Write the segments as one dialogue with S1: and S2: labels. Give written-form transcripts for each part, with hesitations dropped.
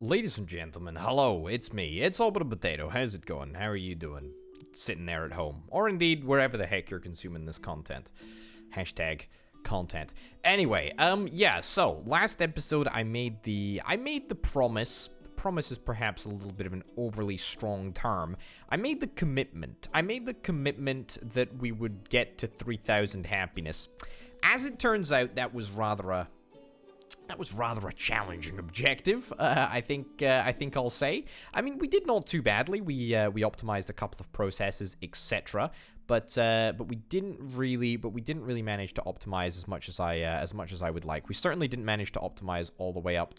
S1: Ladies and gentlemen, hello, it's me. It's all but a potato. How's it going? How are you doing? Sitting there at home. Or indeed, wherever the heck you're consuming this content. Hashtag content. Anyway, yeah, so, last episode I made the promise. Promise is perhaps a little bit of an overly strong term. I made the commitment. I made the commitment that we would get to 3,000 happiness. As it turns out, that was rather a challenging objective. I think I'll say. I mean, we did not too badly. We optimized a couple of processes, etc. But we didn't really manage to optimize as much as I would like. We certainly didn't manage to optimize all the way up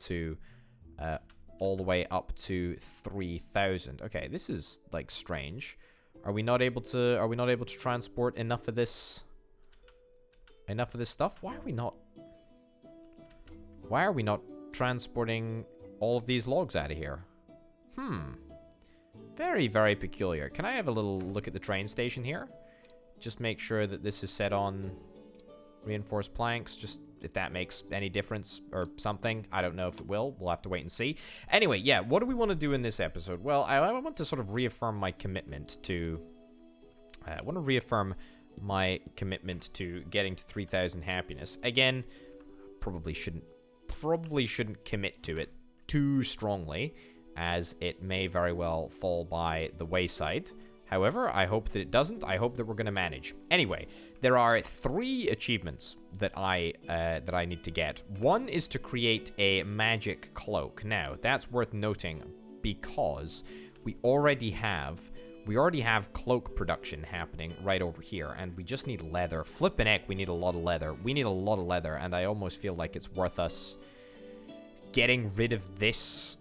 S1: to 3,000. Okay, this is like strange. Are we not able to transport enough of this stuff? Why are we not transporting all of these logs out of here? Very, very peculiar. Can I have a little look at the train station here? Just make sure that this is set on reinforced planks, just if that makes any difference or something. I don't know if it will. We'll have to wait and see. Anyway, yeah, what do we want to do in this episode? Well, I want to sort of reaffirm my commitment to... I want to reaffirm my commitment to getting to 3,000 happiness. Again, probably shouldn't commit to it too strongly, as it may very well fall by the wayside. However, I hope that it doesn't. I hope that we're going to manage. Anyway, there are 3 achievements that I need to get. One is to create a magic cloak. Now, that's worth noting because we already have cloak production happening right over here, and we just need leather. Flippin' heck, we need a lot of leather. We need a lot of leather, and I almost feel like it's worth us getting rid of this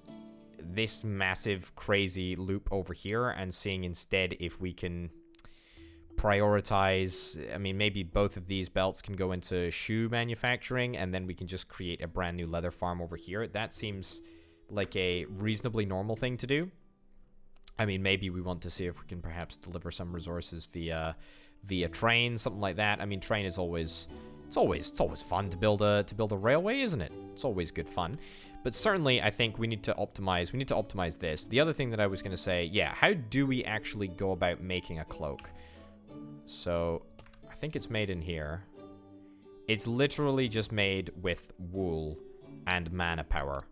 S1: massive, crazy loop over here and seeing instead if we can prioritize. I mean, maybe both of these belts can go into shoe manufacturing, and then we can just create a brand new leather farm over here. That seems like a reasonably normal thing to do. I mean, maybe we want to see if we can perhaps deliver some resources via train, something like that. I mean, train is always fun to build a railway, isn't it? It's always good fun. But certainly, I think we need to optimize. We need to optimize this. The other thing that I was going to say, yeah, how do we actually go about making a cloak? So, I think it's made in here. It's literally just made with wool and mana power.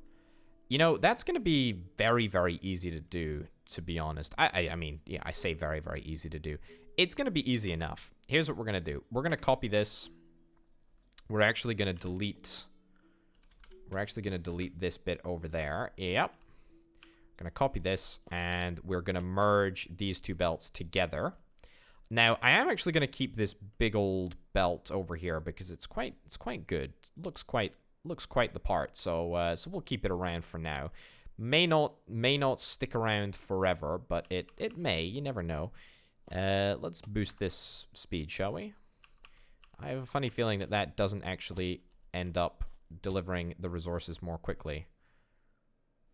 S1: You know, that's going to be very, very easy to do, to be honest. I mean, yeah, I say very, very easy to do. It's going to be easy enough. Here's what we're going to do. We're going to copy this. We're actually going to delete this bit over there. Yep. Going to copy this, and we're going to merge these 2 belts together. Now, I am actually going to keep this big old belt over here because it's quite good. It looks quite the part. So we'll keep it around for now. May not stick around forever, but it may. You never know. Let's boost this speed, shall we? I have a funny feeling that doesn't actually end up delivering the resources more quickly.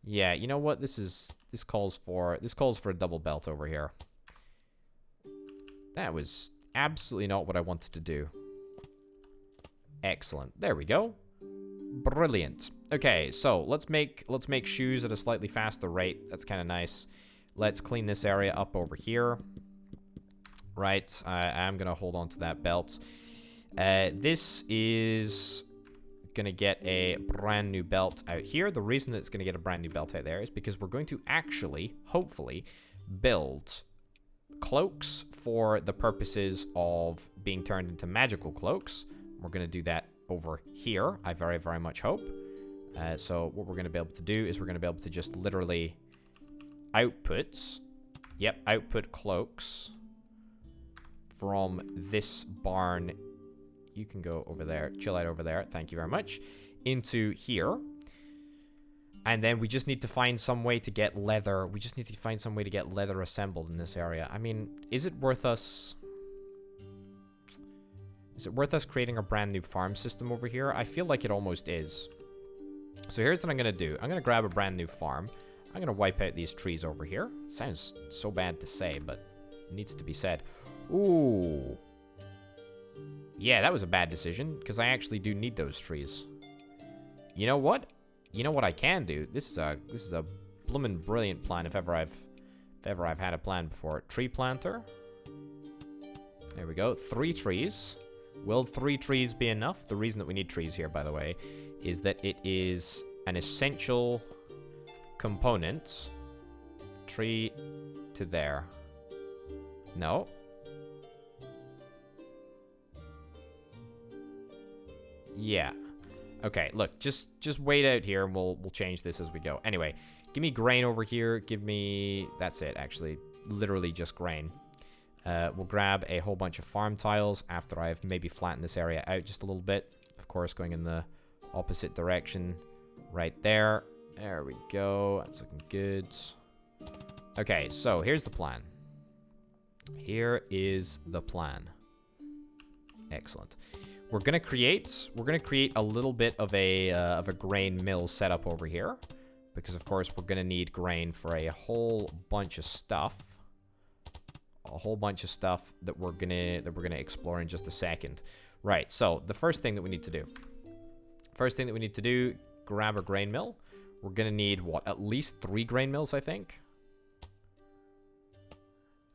S1: Yeah, you know what? This calls for a double belt over here. That was absolutely not what I wanted to do. Excellent. There we go. Brilliant. Okay, so let's make shoes at a slightly faster rate. That's kind of nice. Let's clean this area up over here. Right, I'm gonna hold on to that belt. This is gonna get a brand new belt out here. The reason that it's gonna get a brand new belt out there is because we're going to actually, hopefully, build cloaks for the purposes of being turned into magical cloaks. We're gonna do that over here, I very, very much hope. So what we're going to be able to do is we're going to be able to just literally output cloaks from this barn. You can go over there, chill out over there, thank you very much, into here. And then we just need to find some way to get leather. We just need to find some way to get leather assembled in this area. I mean, is it worth us creating a brand new farm system over here? I feel like it almost is. So here's what I'm going to do. I'm going to grab a brand new farm. I'm going to wipe out these trees over here. It sounds so bad to say, but it needs to be said. Ooh. Yeah, that was a bad decision, because I actually do need those trees. You know what? You know what I can do? This is a bloomin' brilliant plan if ever I've had a plan before. Tree planter. There we go. 3 trees. Will 3 trees be enough? The reason that we need trees here, by the way, is that it is an essential component. Tree to there. No. Yeah. Okay, look, just wait out here and we'll change this as we go. Anyway, give me grain over here. Give me... That's it, actually. Literally just grain. We'll grab a whole bunch of farm tiles after I've maybe flattened this area out just a little bit. Of course, going in the opposite direction right there. There we go. That's looking good. Okay, so here's the plan. Here is the plan. Excellent. We're gonna create a little bit of a grain mill setup over here, because of course we're gonna need grain for a whole bunch of stuff. A whole bunch of stuff that we're gonna explore in just a second. Right. So the first thing that we need to do, grab a grain mill. We're gonna need what? At least 3 grain mills, I think.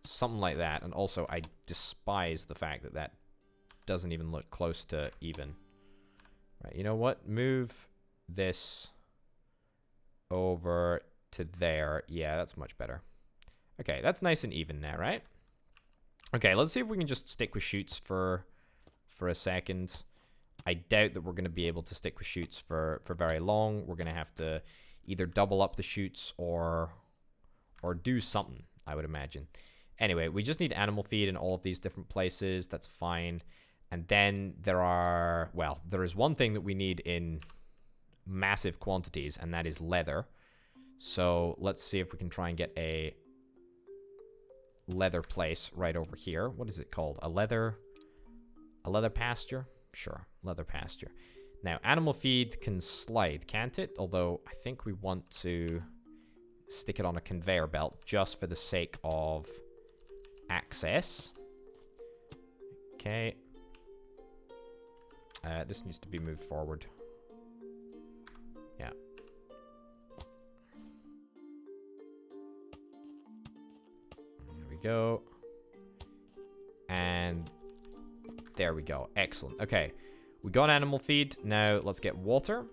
S1: Something like that. And also, I despise the fact that that doesn't even look close to even. Right. You know what? Move this over to there. Yeah, that's much better. Okay, that's nice and even now, right? Okay, let's see if we can just stick with shoots for a second. I doubt that we're going to be able to stick with shoots for very long. We're going to have to either double up the shoots or do something, I would imagine. Anyway, we just need animal feed in all of these different places. That's fine. And then there is one thing that we need in massive quantities, and that is leather. So let's see if we can try and get a leather place right over here. What is it called? A leather pasture? Sure, leather pasture. Now, animal feed can slide, can't it? Although, I think we want to stick it on a conveyor belt just for the sake of access. Okay. This needs to be moved forward. Yeah. There we go. And there we go. Excellent. Okay. We got animal feed. Now let's get water.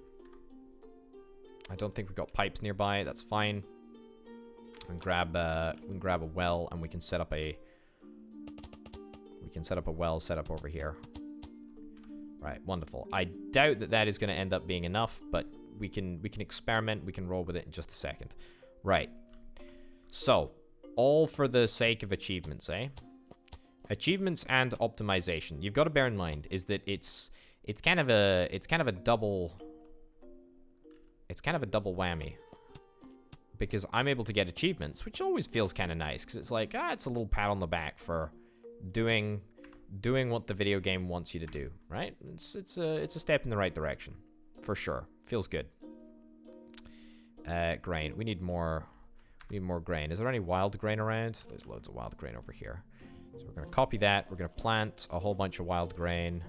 S1: I don't think we've got pipes nearby. That's fine. We can grab a well, and we can set up a well setup over here. Right, wonderful. I doubt that is going to end up being enough, but we can experiment. We can roll with it in just a second. Right. So, all for the sake of achievements, eh? Achievements and optimization. You've got to bear in mind is that it's kind of a double whammy, because I'm able to get achievements, which always feels kind of nice, because it's like, it's a little pat on the back for doing what the video game wants you to do, right? It's a step in the right direction, for sure. Feels good. Grain. We need more grain. Is there any wild grain around? There's loads of wild grain over here. So we're gonna copy that. We're gonna plant a whole bunch of wild grain.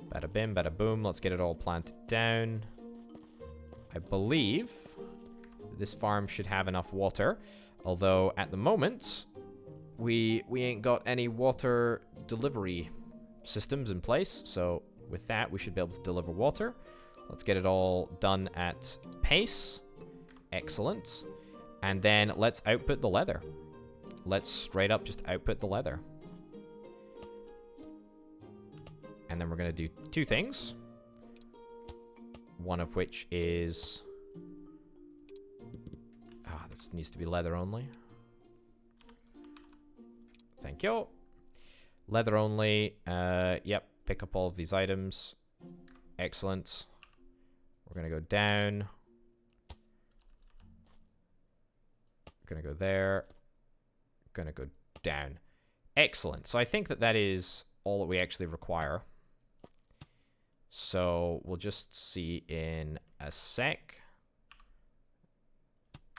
S1: Bada bim, bada boom. Let's get it all planted down. I believe this farm should have enough water, although at the moment we ain't got any water delivery systems in place. So with that, we should be able to deliver water. Let's get it all done at pace. Excellent. And then let's output the leather. Let's straight up just output the leather. And then we're going to do 2 things. One of which is... this needs to be leather only. Thank you. Leather only. Yep, pick up all of these items. Excellent. We're going to go down. Going to go there. Going to go down. Excellent. So I think that is all that we actually require. So we'll just see in a sec.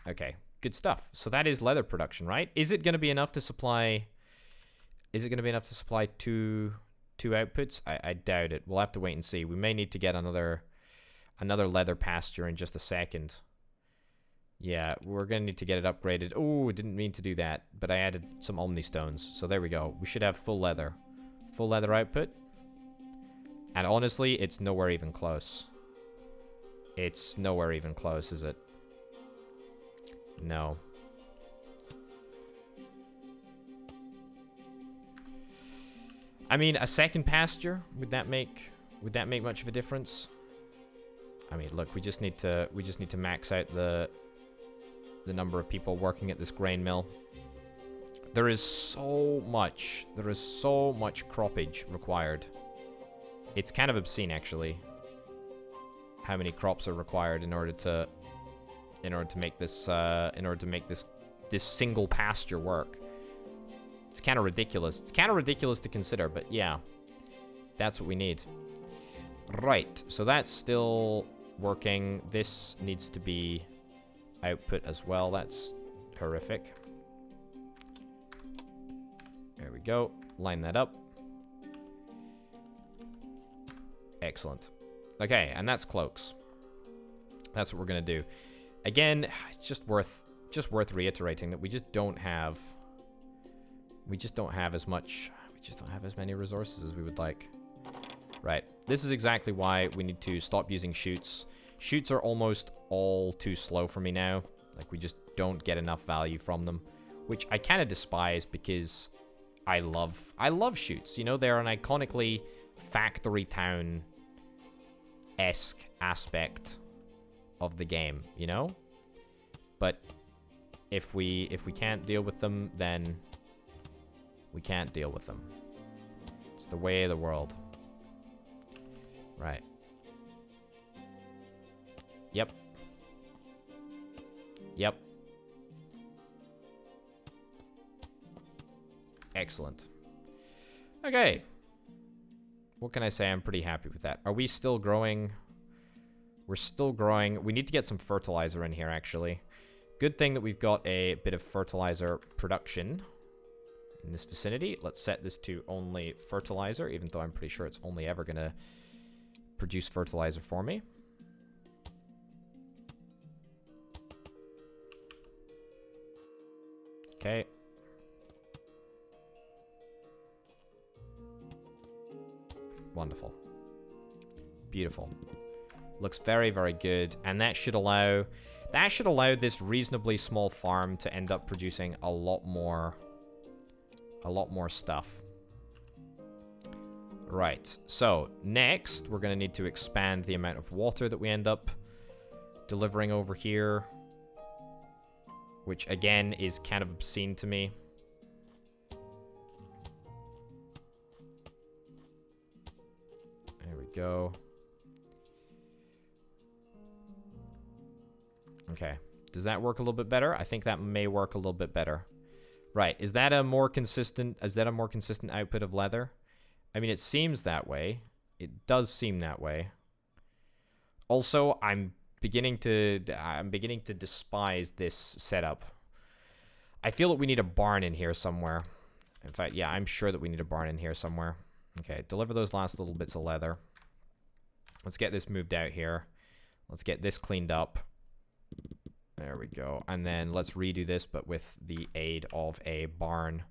S1: Okay, good stuff. So that is leather production, right? Is it going to be enough to supply... Is it going to be enough to supply two outputs? I doubt it. We'll have to wait and see. We may need to get another another leather pasture in just a second. Yeah, we're going to need to get it upgraded. Oh, didn't mean to do that, but I added some Omni Stones. So there we go. We should have full leather. Full leather output. And honestly, it's nowhere even close. It's nowhere even close, is it? No. I mean, a second pasture, would that make much of a difference? I mean, look, we just need to max out the number of people working at this grain mill. There is so much croppage required. It's kind of obscene, actually, how many crops are required in order to make this this single pasture work. It's kind of ridiculous. It's kind of ridiculous to consider, but yeah, that's what we need. Right, so that's still working. This needs to be output as well. That's horrific. There we go. Line that up. Excellent. Okay, and that's cloaks. That's what we're gonna do. Again, it's just worth reiterating that we just don't have as many resources as we would like. Right. This is exactly why we need to stop using shoots. Shoots are almost all too slow for me now. Like, we just don't get enough value from them, which I kind of despise because I love shoots. You know, they're an iconically factory town-esque aspect of the game, you know? But if we can't deal with them, then we can't deal with them. It's the way of the world. Right. Yep. Yep. Excellent. Okay. What can I say? I'm pretty happy with that. Are we still growing? We're still growing. We need to get some fertilizer in here, actually. Good thing that we've got a bit of fertilizer production in this vicinity. Let's set this to only fertilizer, even though I'm pretty sure it's only ever going to produce fertilizer for me. Okay. Wonderful. Beautiful. Looks very, very good. And that should allow this reasonably small farm to end up producing a lot more stuff. Right. So, next, we're going to need to expand the amount of water that we end up delivering over here, which, again, is kind of obscene to me. There we go. Okay. Does that work a little bit better? I think that may work a little bit better. Right. Is that a more consistent output of leather? I mean, it seems that way. It does seem that way. Also, I'm beginning to despise this setup. I feel that we need a barn in here somewhere. In fact, yeah, I'm sure that we need a barn in here somewhere. Okay, deliver those last little bits of leather. Let's get this moved out here. Let's get this cleaned up. There we go. And then let's redo this, but with the aid of a barn,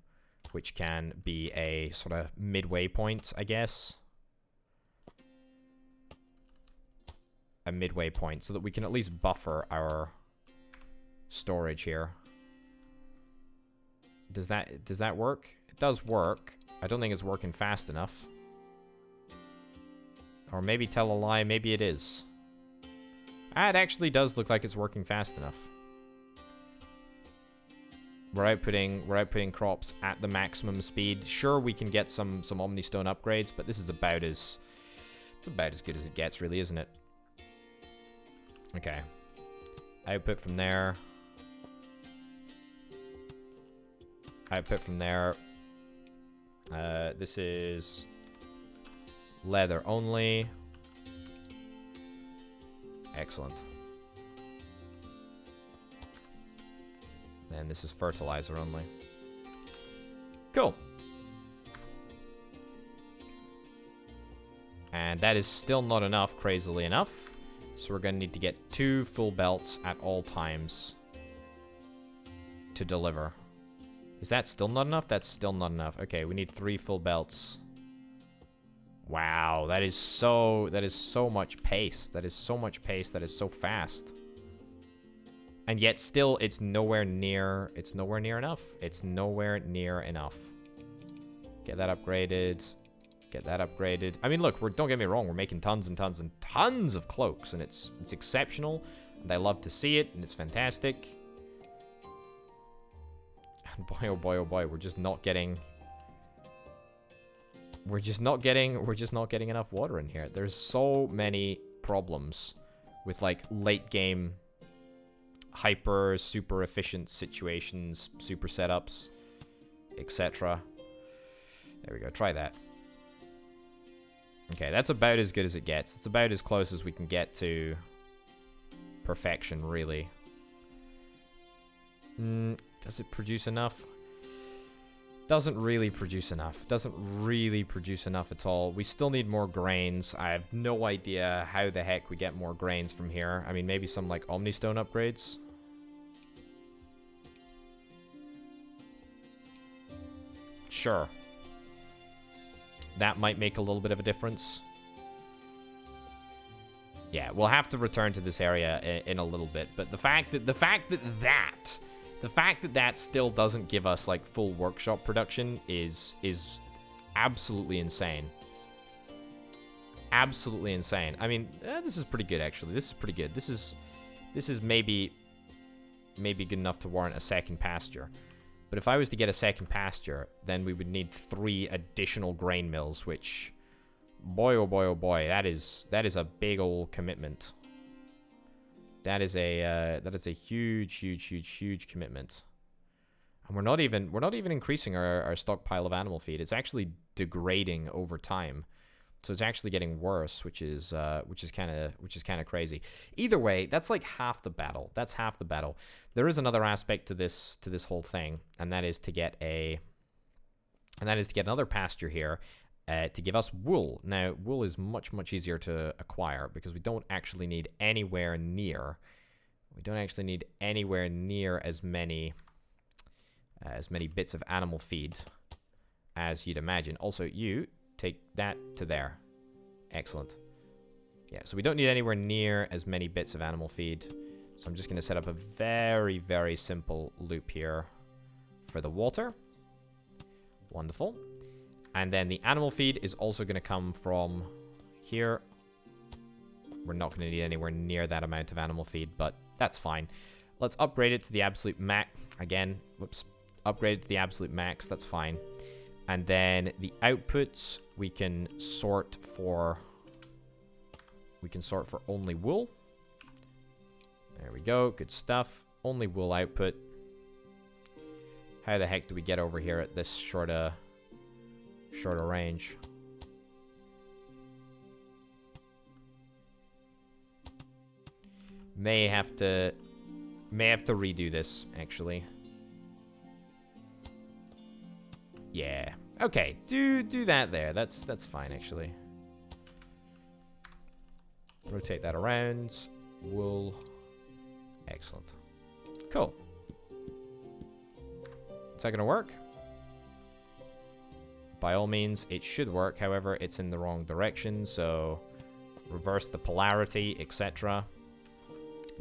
S1: which can be a sort of midway point, I guess. A midway point, so that we can at least buffer our storage here. Does that work? It does work. I don't think it's working fast enough. Or maybe tell a lie, maybe it is. It actually does look like it's working fast enough. We're outputting crops at the maximum speed. Sure, we can get some Omni Stone upgrades, but this is about as good as it gets, really, isn't it? Okay. Output from there. Output from there. This is leather only. Excellent. And this is fertilizer only. Cool. And that is still not enough, crazily enough. So we're going to need to get 2 full belts at all times to deliver. Is that still not enough? That's still not enough. Okay, we need 3 full belts. Wow, that is so much pace. That is so much pace. That is so fast. And yet still it's nowhere near enough. It's nowhere near enough. Get that upgraded. Get that upgraded. I mean, look, don't get me wrong, we're making tons and tons and tons of cloaks, and it's exceptional, and I love to see it, and it's fantastic. And boy, oh boy, oh boy, we're just not getting enough water in here. There's so many problems with like late game hyper super efficient situations, super setups, etc. There we go, try that. Okay, that's about as good as it gets. It's about as close as we can get to perfection, really. Does it produce enough? Doesn't really produce enough. Doesn't really produce enough at all. We still need more grains. I have no idea how the heck we get more grains from here. I mean, maybe some, like, Omnistone upgrades? Sure. That might make a little bit of a difference. Yeah, we'll have to return to this area in a little bit. But the fact that that still doesn't give us like full workshop production is absolutely insane. Absolutely insane. I mean, this is pretty good actually. This is pretty good. This is maybe good enough to warrant a second pasture. But if I was to get a second pasture, then we would need 3 additional grain mills, which, boy, oh boy, oh boy, that is a big old commitment. That is a huge commitment. And we're not even increasing our stockpile of animal feed. It's actually degrading over time. So it's actually getting worse, which is kind of crazy. Either way, that's like half the battle. That's half the battle. There is another aspect to this whole thing, and that is to get another pasture here to give us wool. Now, wool is much easier to acquire because we don't actually need anywhere near as many bits of animal feed as you'd imagine. Also, you take that to there. Excellent. Yeah, so we don't need anywhere near as many bits of animal feed. So I'm just going to set up a very simple loop here for the water. Wonderful. And then the animal feed is also going to come from here. We're not going to need anywhere near that amount of animal feed, but that's fine. Let's upgrade it to the absolute max. Again, whoops. Upgrade it to the absolute max. That's fine. And then the outputs we can sort for only wool. There we go. Good stuff. Only wool output. How the heck do we get over here at this shorter range? May have to redo this actually. Yeah. Okay. Do that there. That's fine actually. Rotate that around. Wool. Excellent. Cool. Is that gonna work? By all means, it should work. However, it's in the wrong direction, so reverse the polarity, etc.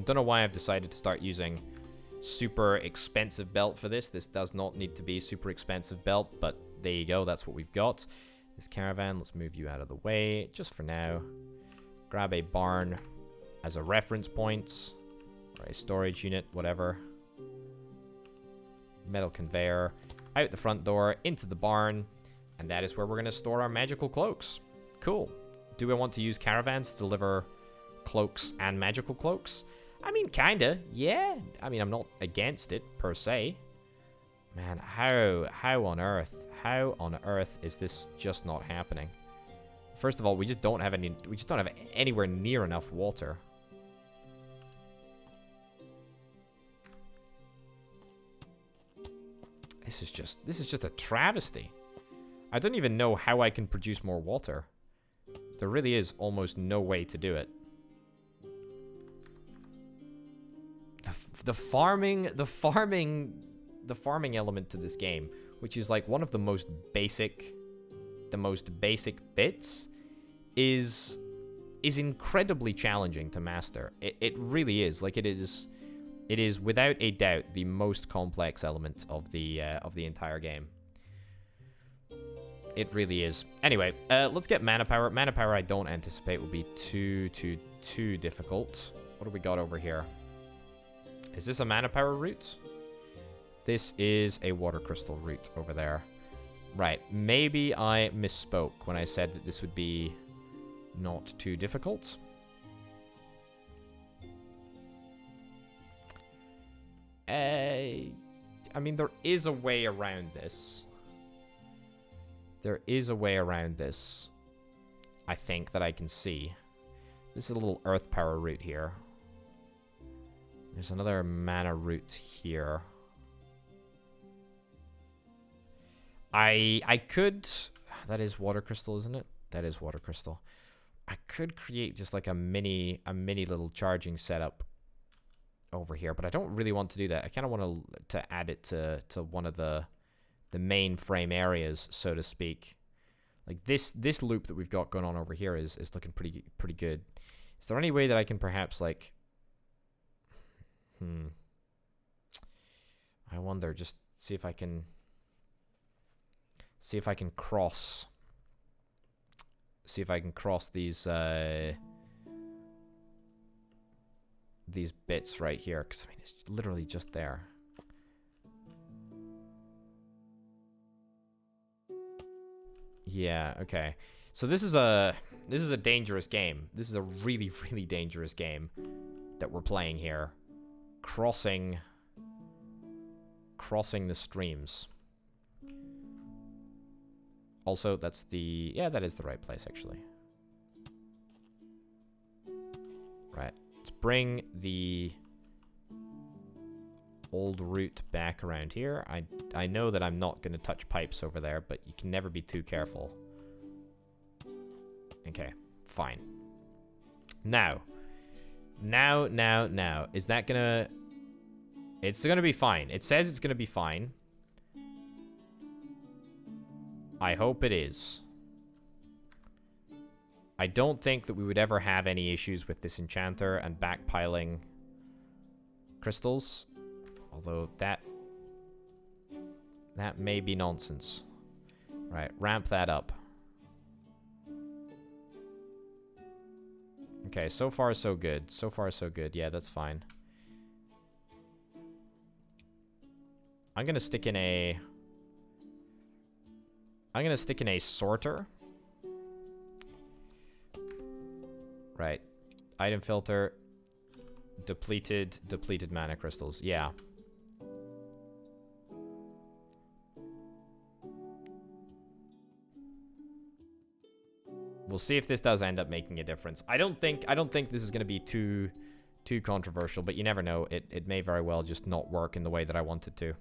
S1: Don't know why I've decided to start using super expensive belt for this. This does not need to be super expensive belt, but there you go. That's what we've got. This caravan, let's move you out of the way just for now. Grab a barn as a reference point, or a storage unit, whatever. Metal conveyor out the front door into the barn, and that is where we're going to store our magical cloaks. Cool. Do I want to use caravans to deliver cloaks and magical cloaks? I mean, kinda, yeah. I mean, I'm not against it, per se. Man, how on earth is this just not happening? First of all, we just don't have anywhere near enough water. This is just a travesty. I don't even know how I can produce more water. There really is almost no way to do it. the farming element to this game, which is like one of the most basic bits, is incredibly challenging to master. It really is. Like, it is without a doubt the most complex element of the entire game. It really is. Anyway, let's get mana power. Mana power I don't anticipate will be too difficult. What do we got over here? Is this a mana power route? This is a water crystal route over there. Right, maybe I misspoke when I said that this would be not too difficult. I mean, there is a way around this. There is a way around this, I think, that I can see. This is a little earth power route here. There's another mana route here. I could... That is water crystal, isn't it? That is water crystal. I could create just like a mini little charging setup over here, but I don't really want to do that. I kind of want to add it to one of the main frame areas, so to speak. Like this loop that we've got going on over here is looking pretty good. Is there any way that I can perhaps like... I wonder, just see if I can cross these bits right here, because I mean it's literally just there. Yeah, okay. So this is a dangerous game. This is a really dangerous game that we're playing here. Crossing the streams. Also, that's the... Yeah, that is the right place, actually. Right. Let's bring the old route back around here. I know that I'm not going to touch pipes over there, but you can never be too careful. Okay, fine. Now. Is that going to... It's going to be fine. It says it's going to be fine. I hope it is. I don't think that we would ever have any issues with this enchanter and backpiling crystals. Although that may be nonsense. Right, ramp that up. Okay, so far so good. So far so good. Yeah, that's fine. I'm gonna stick in a sorter. Right. Item filter. Depleted mana crystals. Yeah. We'll see if this does end up making a difference. I don't think this is going to be too controversial, but you never know. It may very well just not work in the way that I want it to.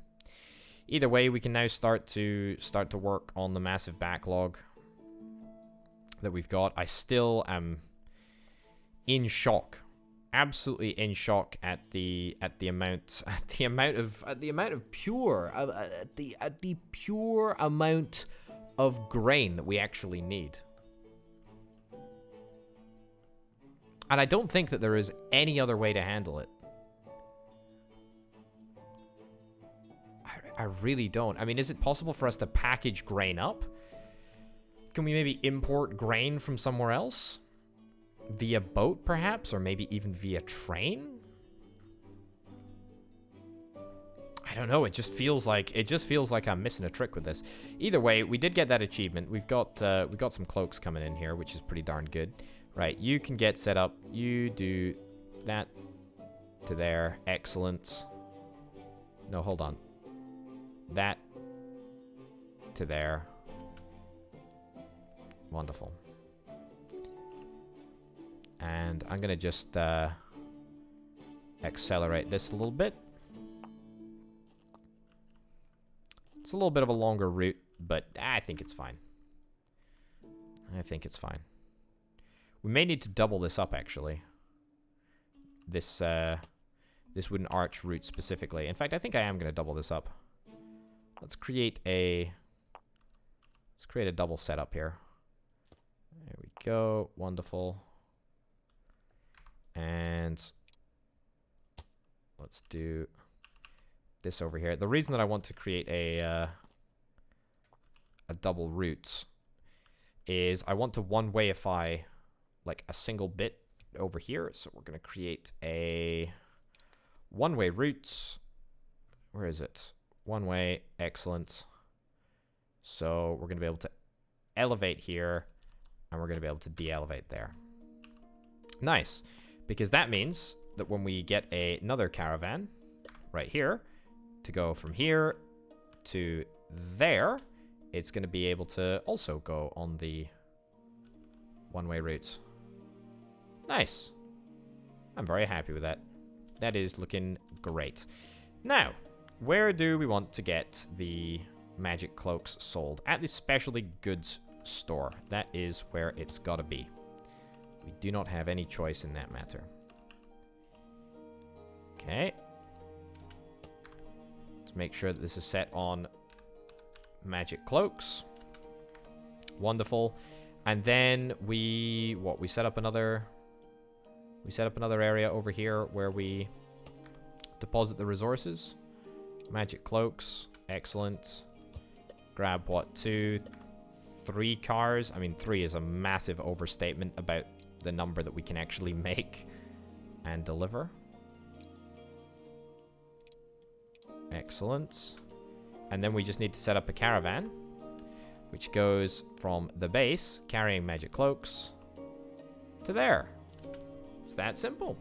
S1: Either way, we can now start to work on the massive backlog that we've got. I still am in shock, absolutely in shock at the amount of pure amount of grain that we actually need. And I don't think that there is any other way to handle it. I really don't. I mean, is it possible for us to package grain up? Can we maybe import grain from somewhere else? Via boat, perhaps? Or maybe even via train? I don't know. It just feels like I'm missing a trick with this. Either way, we did get that achievement. We've got some cloaks coming in here, which is pretty darn good. Right, you can get set up. You do that to there. Excellent. No, hold on. That to there. Wonderful. And I'm going to just accelerate this a little bit. It's a little bit of a longer route, but I think it's fine. I think it's fine. We may need to double this up, actually. This this wooden arch route specifically. In fact, I think I am going to double this up. Let's create a double setup here. There we go. Wonderful. And let's do this over here. The reason that I want to create a double route is I want to one-wayify like a single bit over here. So we're going to create a one-way route. Where is it? One way. Excellent. So we're going to be able to elevate here, and we're going to be able to de-elevate there. Nice. Because that means that when we get another caravan right here to go from here to there, it's going to be able to also go on the one-way route. Nice. I'm very happy with that. That is looking great. Now, where do we want to get the magic cloaks sold? At the specialty goods store. That is where it's got to be. We do not have any choice in that matter. Okay. Let's make sure that this is set on magic cloaks. Wonderful. And then we set up another area over here where we deposit the resources. Magic cloaks. Excellent. Grab what? 2, 3 cars. I mean, 3 is a massive overstatement about the number that we can actually make and deliver. Excellent. And then we just need to set up a caravan, which goes from the base, carrying magic cloaks, to there. It's that simple.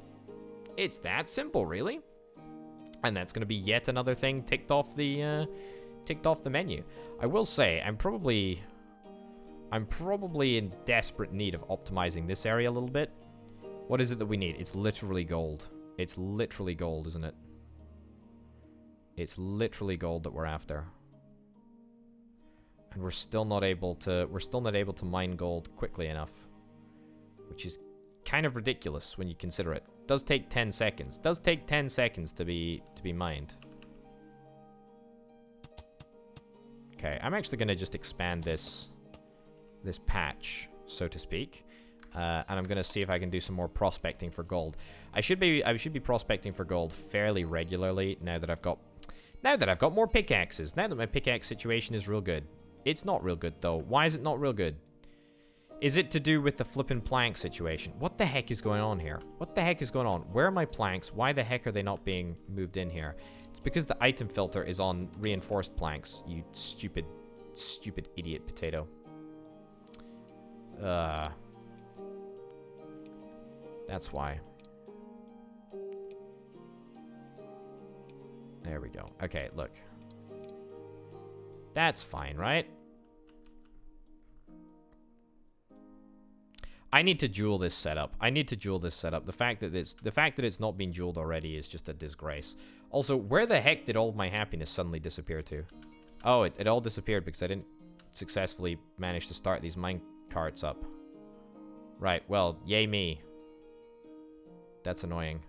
S1: It's that simple, really. And that's going to be yet another thing ticked off the menu. I will say, I'm probably in desperate need of optimizing this area a little bit. What is it that we need? It's literally gold. It's literally gold, isn't it? It's literally gold that we're after. And we're still not able to mine gold quickly enough. Which is kind of ridiculous when you consider it. Does take 10 seconds. Does take 10 seconds to be mined. Okay, I'm actually going to just expand this patch, so to speak. And I'm going to see if I can do some more prospecting for gold. I should be prospecting for gold fairly regularly now that I've got more pickaxes. Now that my pickaxe situation is real good. It's not real good though. Why is it not real good? Is it to do with the flippin' plank situation? What the heck is going on here? What the heck is going on? Where are my planks? Why the heck are they not being moved in here? It's because the item filter is on reinforced planks. You stupid idiot potato. That's why. There we go. Okay, look. That's fine, right? I need to jewel this setup. The fact that it's not been jeweled already is just a disgrace. Also, where the heck did all of my happiness suddenly disappear to? Oh, it all disappeared because I didn't successfully manage to start these mine carts up. Right, well, yay me. That's annoying.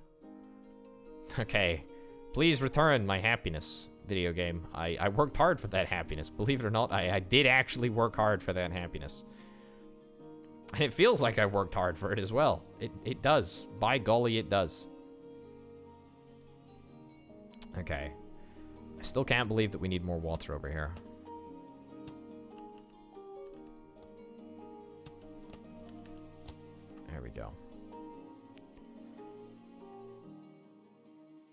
S1: Okay. Please return my happiness, video game. I worked hard for that happiness. Believe it or not, I did actually work hard for that happiness. And it feels like I worked hard for it as well. It does. By golly, it does. Okay. I still can't believe that we need more water over here. There we go.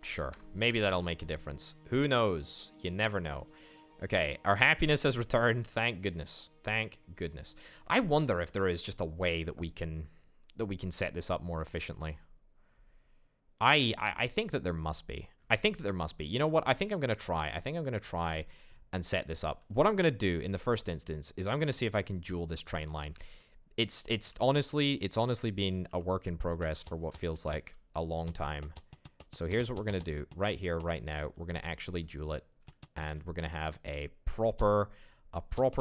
S1: Sure. Maybe that'll make a difference. Who knows? You never know. Okay, our happiness has returned. Thank goodness. Thank goodness. I wonder if there is just a way that we can set this up more efficiently. I think that there must be. You know what? I think I'm going to try and set this up. What I'm going to do in the first instance is I'm going to see if I can jewel this train line. It's honestly been a work in progress for what feels like a long time. So here's what we're going to do. Right here, right now, we're going to actually jewel it. And we're going to have a proper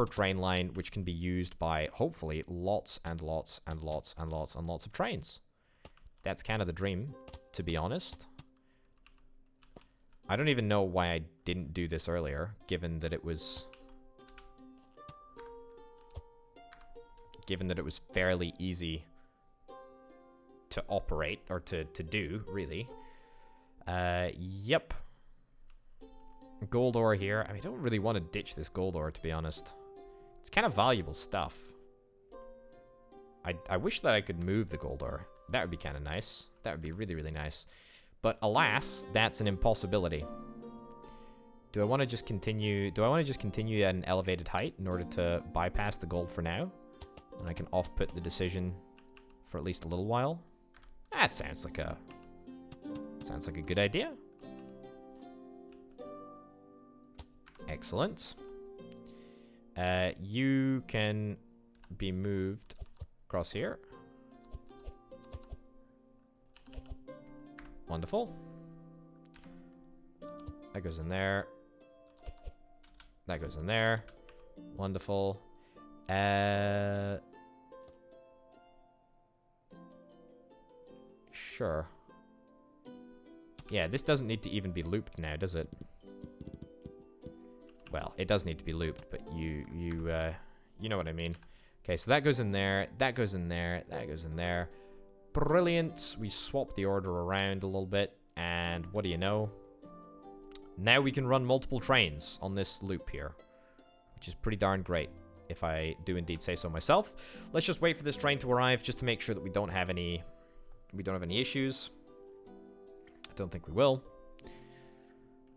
S1: train line, which can be used by, hopefully, lots and lots and lots and lots and lots of trains. That's kind of the dream, to be honest. I don't even know why I didn't do this earlier, given that it was... Given that it was fairly easy to operate, or to do, really. Yep. Gold ore here. I mean, I don't really want to ditch this gold ore, to be honest. It's kind of valuable stuff. I wish that I could move the gold ore. That would be kind of nice. That would be really, really nice. But alas, that's an impossibility. Do I want to just continue... Do I want to just continue at an elevated height in order to bypass the gold for now? And I can off-put the decision for at least a little while? That sounds like a... Sounds like a good idea. Excellent. You can be moved across here. Wonderful. That goes in there. That goes in there. Wonderful. Sure. Yeah, this doesn't need to even be looped now, does it? Well, it does need to be looped, but you know what I mean. Okay, so that goes in there, that goes in there, that goes in there. Brilliant. We swap the order around a little bit, and what do you know? Now we can run multiple trains on this loop here, which is pretty darn great, if I do indeed say so myself. Let's just wait for this train to arrive, just to make sure that we don't have any issues. I don't think we will.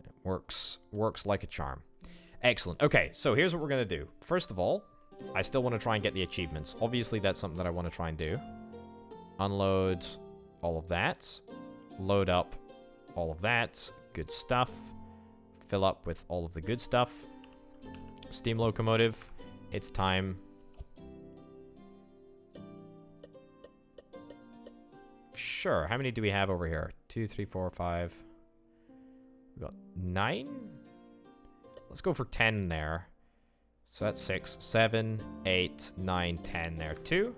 S1: It works like a charm. Excellent. Okay, so here's what we're gonna do. First of all, I still want to try and get the achievements. Obviously, that's something that I want to try and do. Unload all of that. Load up all of that. Good stuff. Fill up with all of the good stuff. Steam locomotive. It's time. Sure. How many do we have over here? 2, 3, 4, 5. We got 9? Let's go for 10 there. So that's 6, 7, 8, 9, 10 there too.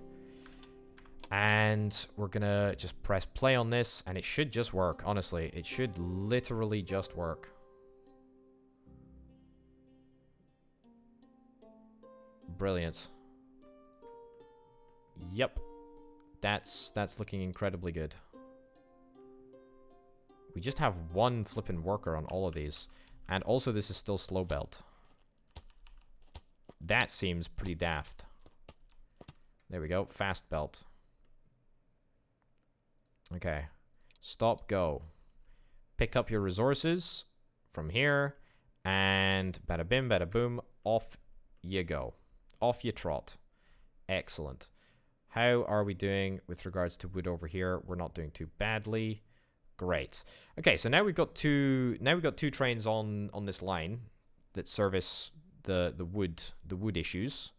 S1: And we're gonna just press play on this, and it should just work. Honestly, it should literally just work. Brilliant. Yep. That's looking incredibly good. We just have one flippin' worker on all of these. And also this is still slow belt. That seems pretty daft. There we go. Fast belt. Okay. Stop, go. Pick up your resources from here. And bada bim, bada boom. Off you go. Off you trot. Excellent. How are we doing with regards to wood over here? We're not doing too badly. Great. Okay, so now we've got two trains on this line that service the wood issues.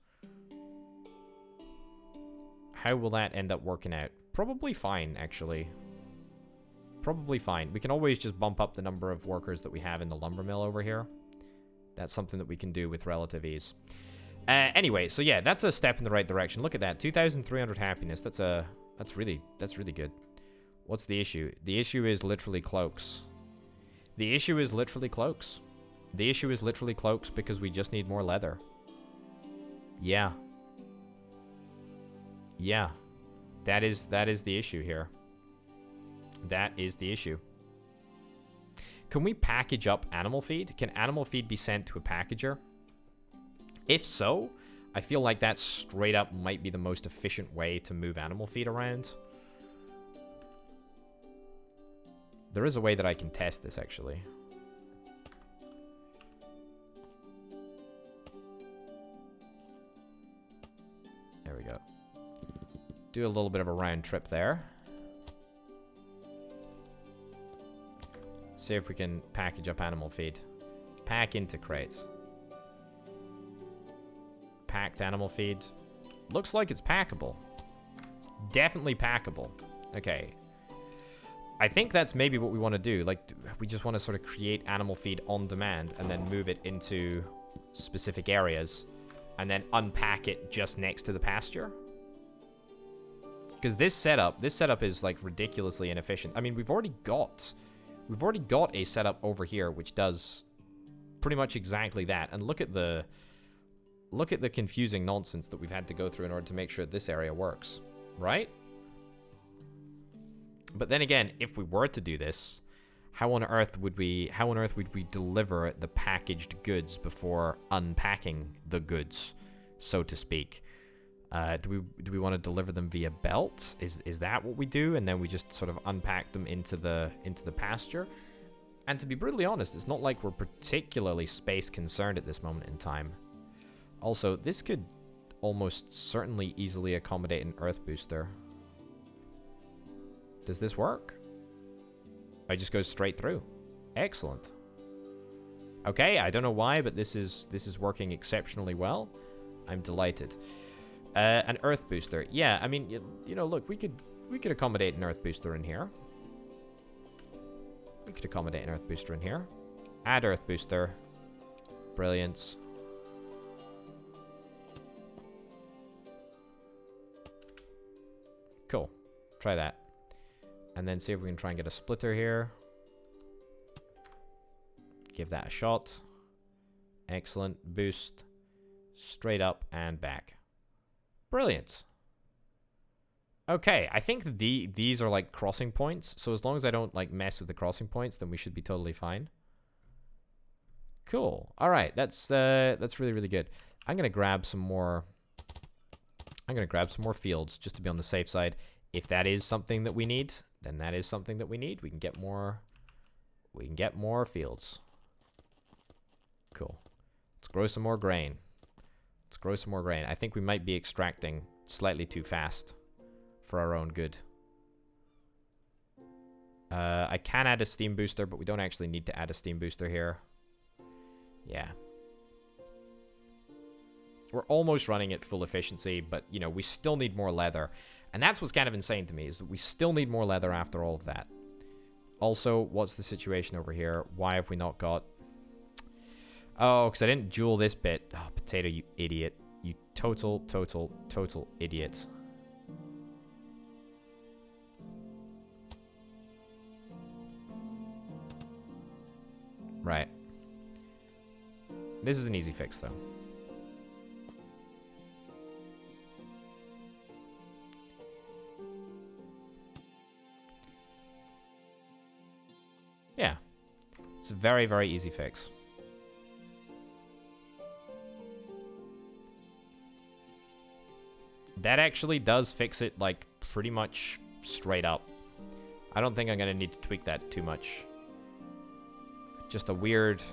S1: How will that end up working out? Probably fine, actually. Probably fine. We can always just bump up the number of workers that we have in the lumber mill over here. That's something that we can do with relative ease. Anyway, so yeah, that's a step in the right direction. Look at that, 2,300 happiness. That's really good. What's the issue? The issue is literally cloaks. The issue is literally cloaks. The issue is literally cloaks because we just need more leather. Yeah. Yeah. That is the issue here. That is the issue. Can we package up animal feed? Can animal feed be sent to a packager? If so, I feel like that straight up might be the most efficient way to move animal feed around. There is a way that I can test this, actually. There we go. Do a little bit of a round trip there. See if we can package up animal feed. Pack into crates. Packed animal feed. Looks like it's packable. It's definitely packable. Okay. I think that's maybe what we want to do. Like, we just want to sort of create animal feed on demand and then move it into specific areas and then unpack it just next to the pasture. Because this setup is like ridiculously inefficient. I mean, we've already got we've already got a setup over here which does pretty much exactly that. And look at the confusing nonsense that we've had to go through in order to make sure this area works, right? But then again, if we were to do this, how on earth would we deliver the packaged goods before unpacking the goods, so to speak? Do we want to deliver them via belt? Is that what we do? And then we just sort of unpack them into the pasture? And to be brutally honest, it's not like we're particularly space concerned at this moment in time. Also, this could almost certainly easily accommodate an earth booster. Does this work? I just go straight through. Excellent. Okay, I don't know why, but this is working exceptionally well. I'm delighted. An earth booster. Yeah, I mean, you know, look, we could accommodate an earth booster in here. We could accommodate an earth booster in here. Add earth booster. Brilliant. Cool. Try that. And then see if we can try and get a splitter here. Give that a shot. Excellent. Boost. Straight up and back. Brilliant. Okay, I think these are like crossing points. So as long as I don't like mess with the crossing points, then we should be totally fine. Cool. All right, that's really, really good. I'm gonna grab some more fields just to be on the safe side. If that is something that we need, then that is something that we need. We can get more fields. Cool. Let's grow some more grain. I think we might be extracting slightly too fast for our own good. I can add a steam booster, but we don't actually need to add a steam booster here. Yeah. We're almost running at full efficiency, but, you know, we still need more leather. And that's what's kind of insane to me, is that we still need more leather after all of that. Also, what's the situation over here? Why have we not got... Oh, because I didn't jewel this bit. Oh, potato, you idiot. You total idiot. Right. This is an easy fix, though. Yeah. It's a very, very easy fix. That actually does fix it, like, pretty much straight up. I don't think I'm going to need to tweak that too much. Just a weird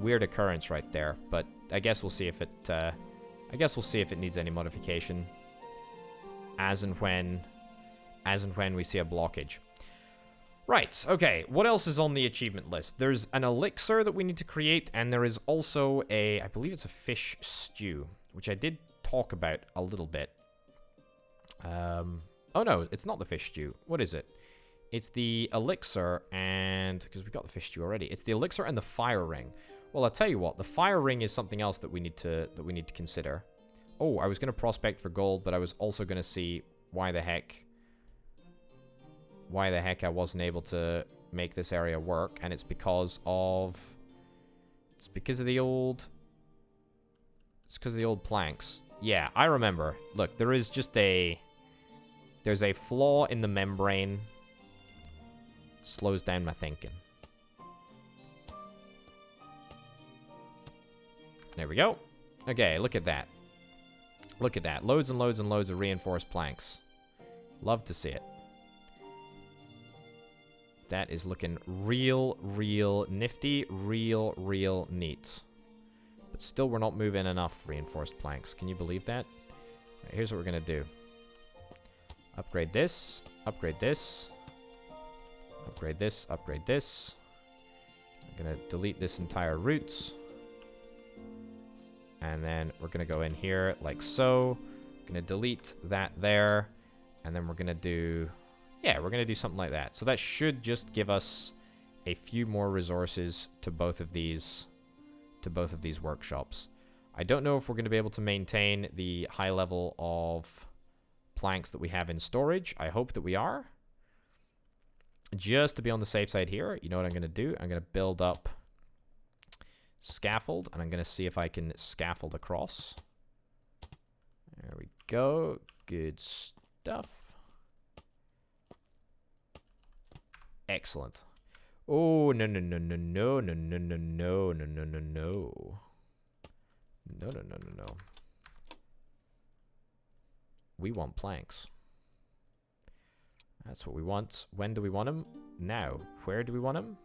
S1: occurrence right there. But I guess we'll see if it needs any modification. As and when we see a blockage. Right, okay. What else is on the achievement list? There's an elixir that we need to create, and there is also I believe it's a fish stew, which I did talk about a little bit. Oh no, it's not the fish stew. What is it? It's the elixir and... because we got the fish stew already. It's the elixir and the fire ring. Well, I'll tell you what. The fire ring is something else that we need to consider. Oh, I was going to prospect for gold, but I was also going to see why the heck I wasn't able to make this area work, and it's because of the old planks. Yeah, I remember. Look, there's a flaw in the membrane. Slows down my thinking. There we go. Okay, look at that. Look at that. Loads and loads and loads of reinforced planks. Love to see it. That is looking real nifty, real neat. But still, we're not moving enough reinforced planks. Can you believe that? Right, here's what we're going to do. Upgrade this. Upgrade this. Upgrade this. Upgrade this. I'm going to delete this entire route. And then we're going to go in here like so. Going to delete that there. And then we're going to do... yeah, we're going to do something like that. So that should just give us a few more resources to both of these workshops. I don't know if we're going to be able to maintain the high level of planks that we have in storage. I hope that we are. Just to be on the safe side here, you know what I'm going to do? I'm going to build up scaffold, and I'm going to see if I can scaffold across. There we go. Good stuff. Excellent. Oh, no, no, no, no, no, no, no, no, no, no, no, no, no. No, no, no, no, no. We want planks. That's what we want. When do we want them? Now. Where do we want them?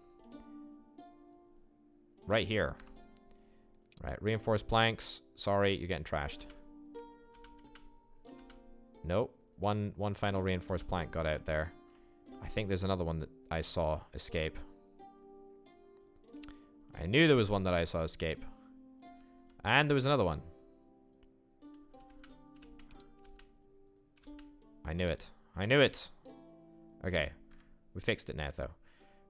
S1: Right here. Right, reinforced planks. Sorry, you're getting trashed. Nope. One final reinforced plank got out there. I think there's another one that I saw escape. I knew there was one that I saw escape. And there was another one. I knew it. I knew it. Okay. We fixed it now, though.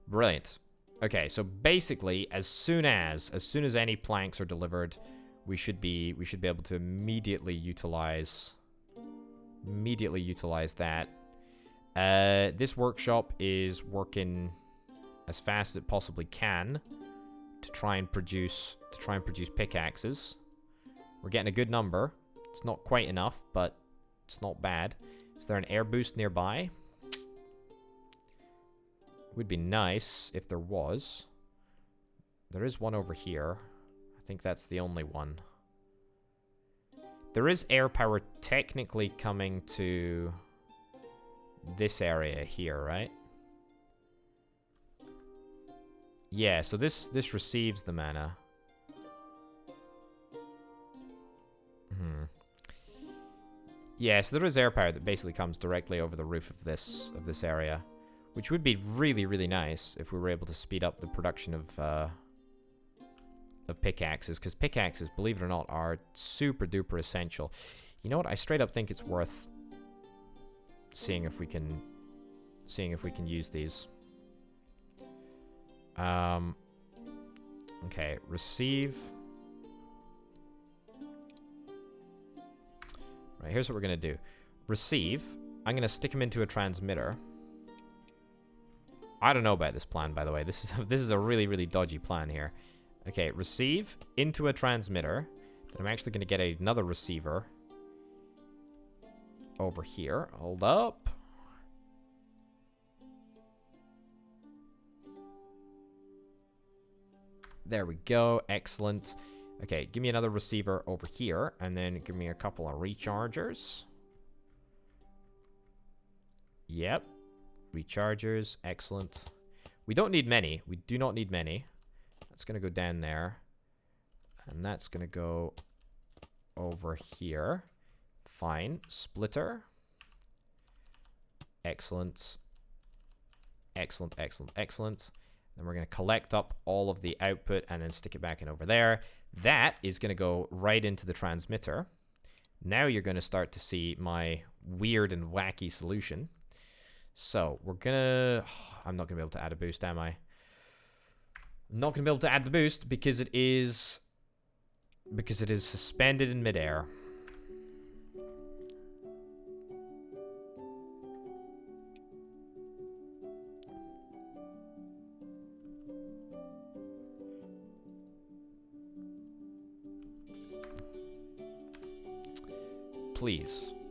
S1: Brilliant. Okay, so basically, as soon as any planks are delivered, we should be able to immediately utilize that. This workshop is working as fast as it possibly can to try and produce pickaxes. We're getting a good number. It's not quite enough, but it's not bad. Is there an air boost nearby? Would be nice if there was. There is one over here. I think that's the only one. There is air power technically coming to this area here, right? Yeah, so this receives the mana. Yeah, so there is air power that basically comes directly over the roof of this area, which would be really, really nice if we were able to speed up the production of pickaxes, because pickaxes, believe it or not, are super duper essential. You know what? I straight up think it's worth seeing if we can use these. Okay, receive. Right, here's what we're gonna do. Receive. I'm gonna stick him into a transmitter. I don't know about this plan, by the way. This is a really, really dodgy plan here. Okay, receive into a transmitter. Then I'm actually gonna get another receiver over here. Hold up. There we go. Excellent. Okay, give me another receiver over here, and then give me a couple of rechargers. Yep. Rechargers. Excellent. We don't need many. We do not need many. That's going to go down there. And that's going to go over here. Fine. Splitter. Excellent. Excellent, excellent, excellent. Then we're going to collect up all of the output and then stick it back in over there. That is going to go right into the transmitter. Now you're going to start to see my weird and wacky solution. So we're going to... I'm not going to be able to add a boost, am I? I'm not going to be able to add the boost because it is suspended in midair.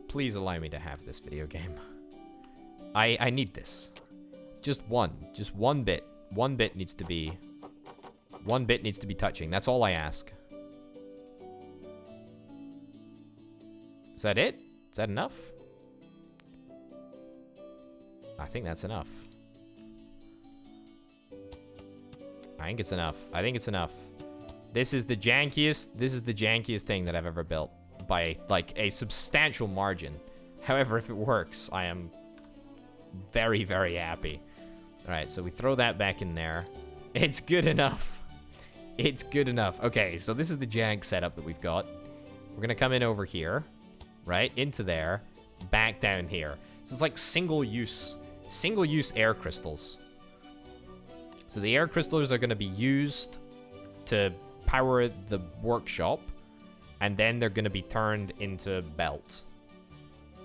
S1: Please allow me to have this video game. I need this. Just one bit. One bit needs to be touching. That's all I ask. Is that it? Is that enough? I think that's enough. I think it's enough. I think it's enough. This is the jankiest thing that I've ever built by like a substantial margin. However, if it works, I am very, very happy. All right, so we throw that back in there. It's good enough. It's good enough. Okay, so this is the jank setup that we've got. We're gonna come in over here, right into there, back down here. So it's like single-use air crystals. So the air crystals are gonna be used to power the workshop, and then they're gonna be turned into belt.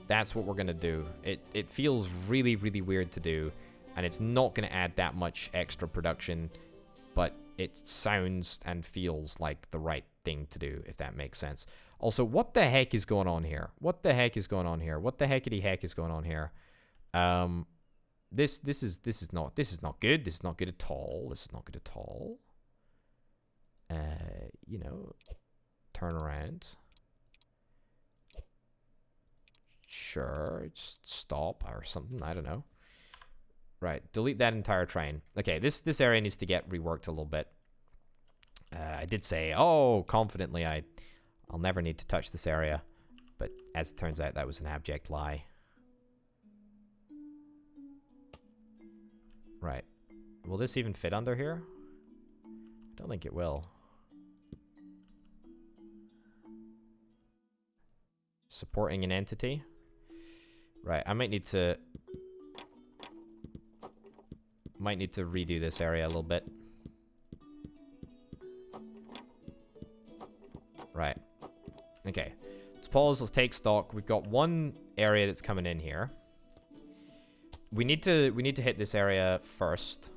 S1: That's what we're gonna do. It feels really, really weird to do. And it's not going to add that much extra production, but it sounds and feels like the right thing to do, if that makes sense. Also, what the heck is going on here? What the heck is going on here? What the heckity heck is going on here? This is not good. This is not good at all. This is not good at all. You know, turn around. Sure, just stop or something. I don't know. Right, delete that entire train. Okay, this area needs to get reworked a little bit. I did say, oh, confidently, I'll never need to touch this area. But as it turns out, that was an abject lie. Right. Will this even fit under here? I don't think it will. Supporting an entity. Right, I might need to redo this area a little bit. Right. Okay. Let's pause, let's take stock. We've got one area that's coming in here. We need to hit this area first.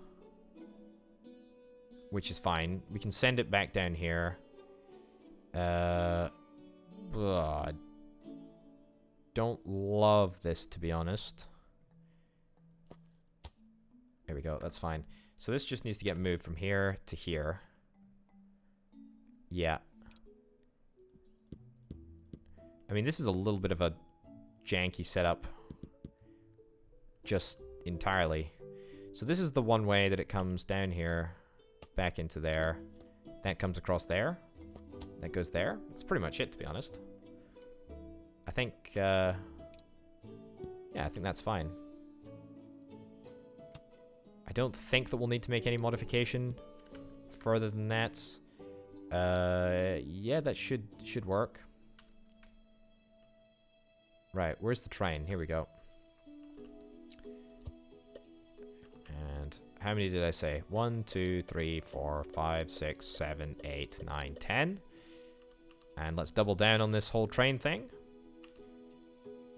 S1: Which is fine. We can send it back down here. I don't love this, to be honest. There we go, that's fine. So this just needs to get moved from here to here. Yeah. I mean, this is a little bit of a janky setup. Just entirely. So this is the one way that it comes down here, back into there. That comes across there. That goes there. That's pretty much it, to be honest. I think, yeah, I think that's fine. I don't think that we'll need to make any modification further than that. Yeah, that should work. Right, where's the train? Here we go. And how many did I say? 1, 2, 3, 4, 5, 6, 7, 8, 9, 10. And let's double down on this whole train thing.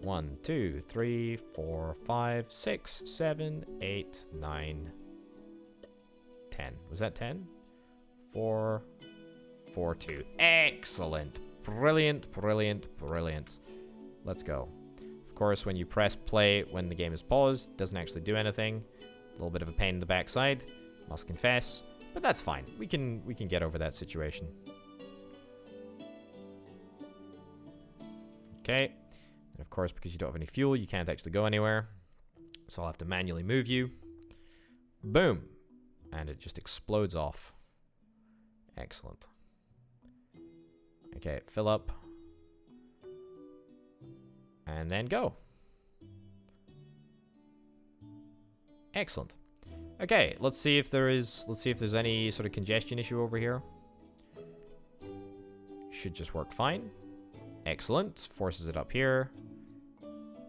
S1: 1, 2, 3, 4, 5, 6, 7, 8, 9, 10. Was that 10? 4, 4, 2. Excellent. Brilliant, brilliant, brilliant. Let's go. Of course, when you press play when the game is paused, doesn't actually do anything. A little bit of a pain in the backside, must confess. But that's fine. We can get over that situation. Okay. And of course, because you don't have any fuel, you can't actually go anywhere. So I'll have to manually move you. Boom. And it just explodes off. Excellent. Okay, fill up. And then go. Excellent. Okay, let's see if there's any sort of congestion issue over here. Should just work fine. Excellent. Forces it up here.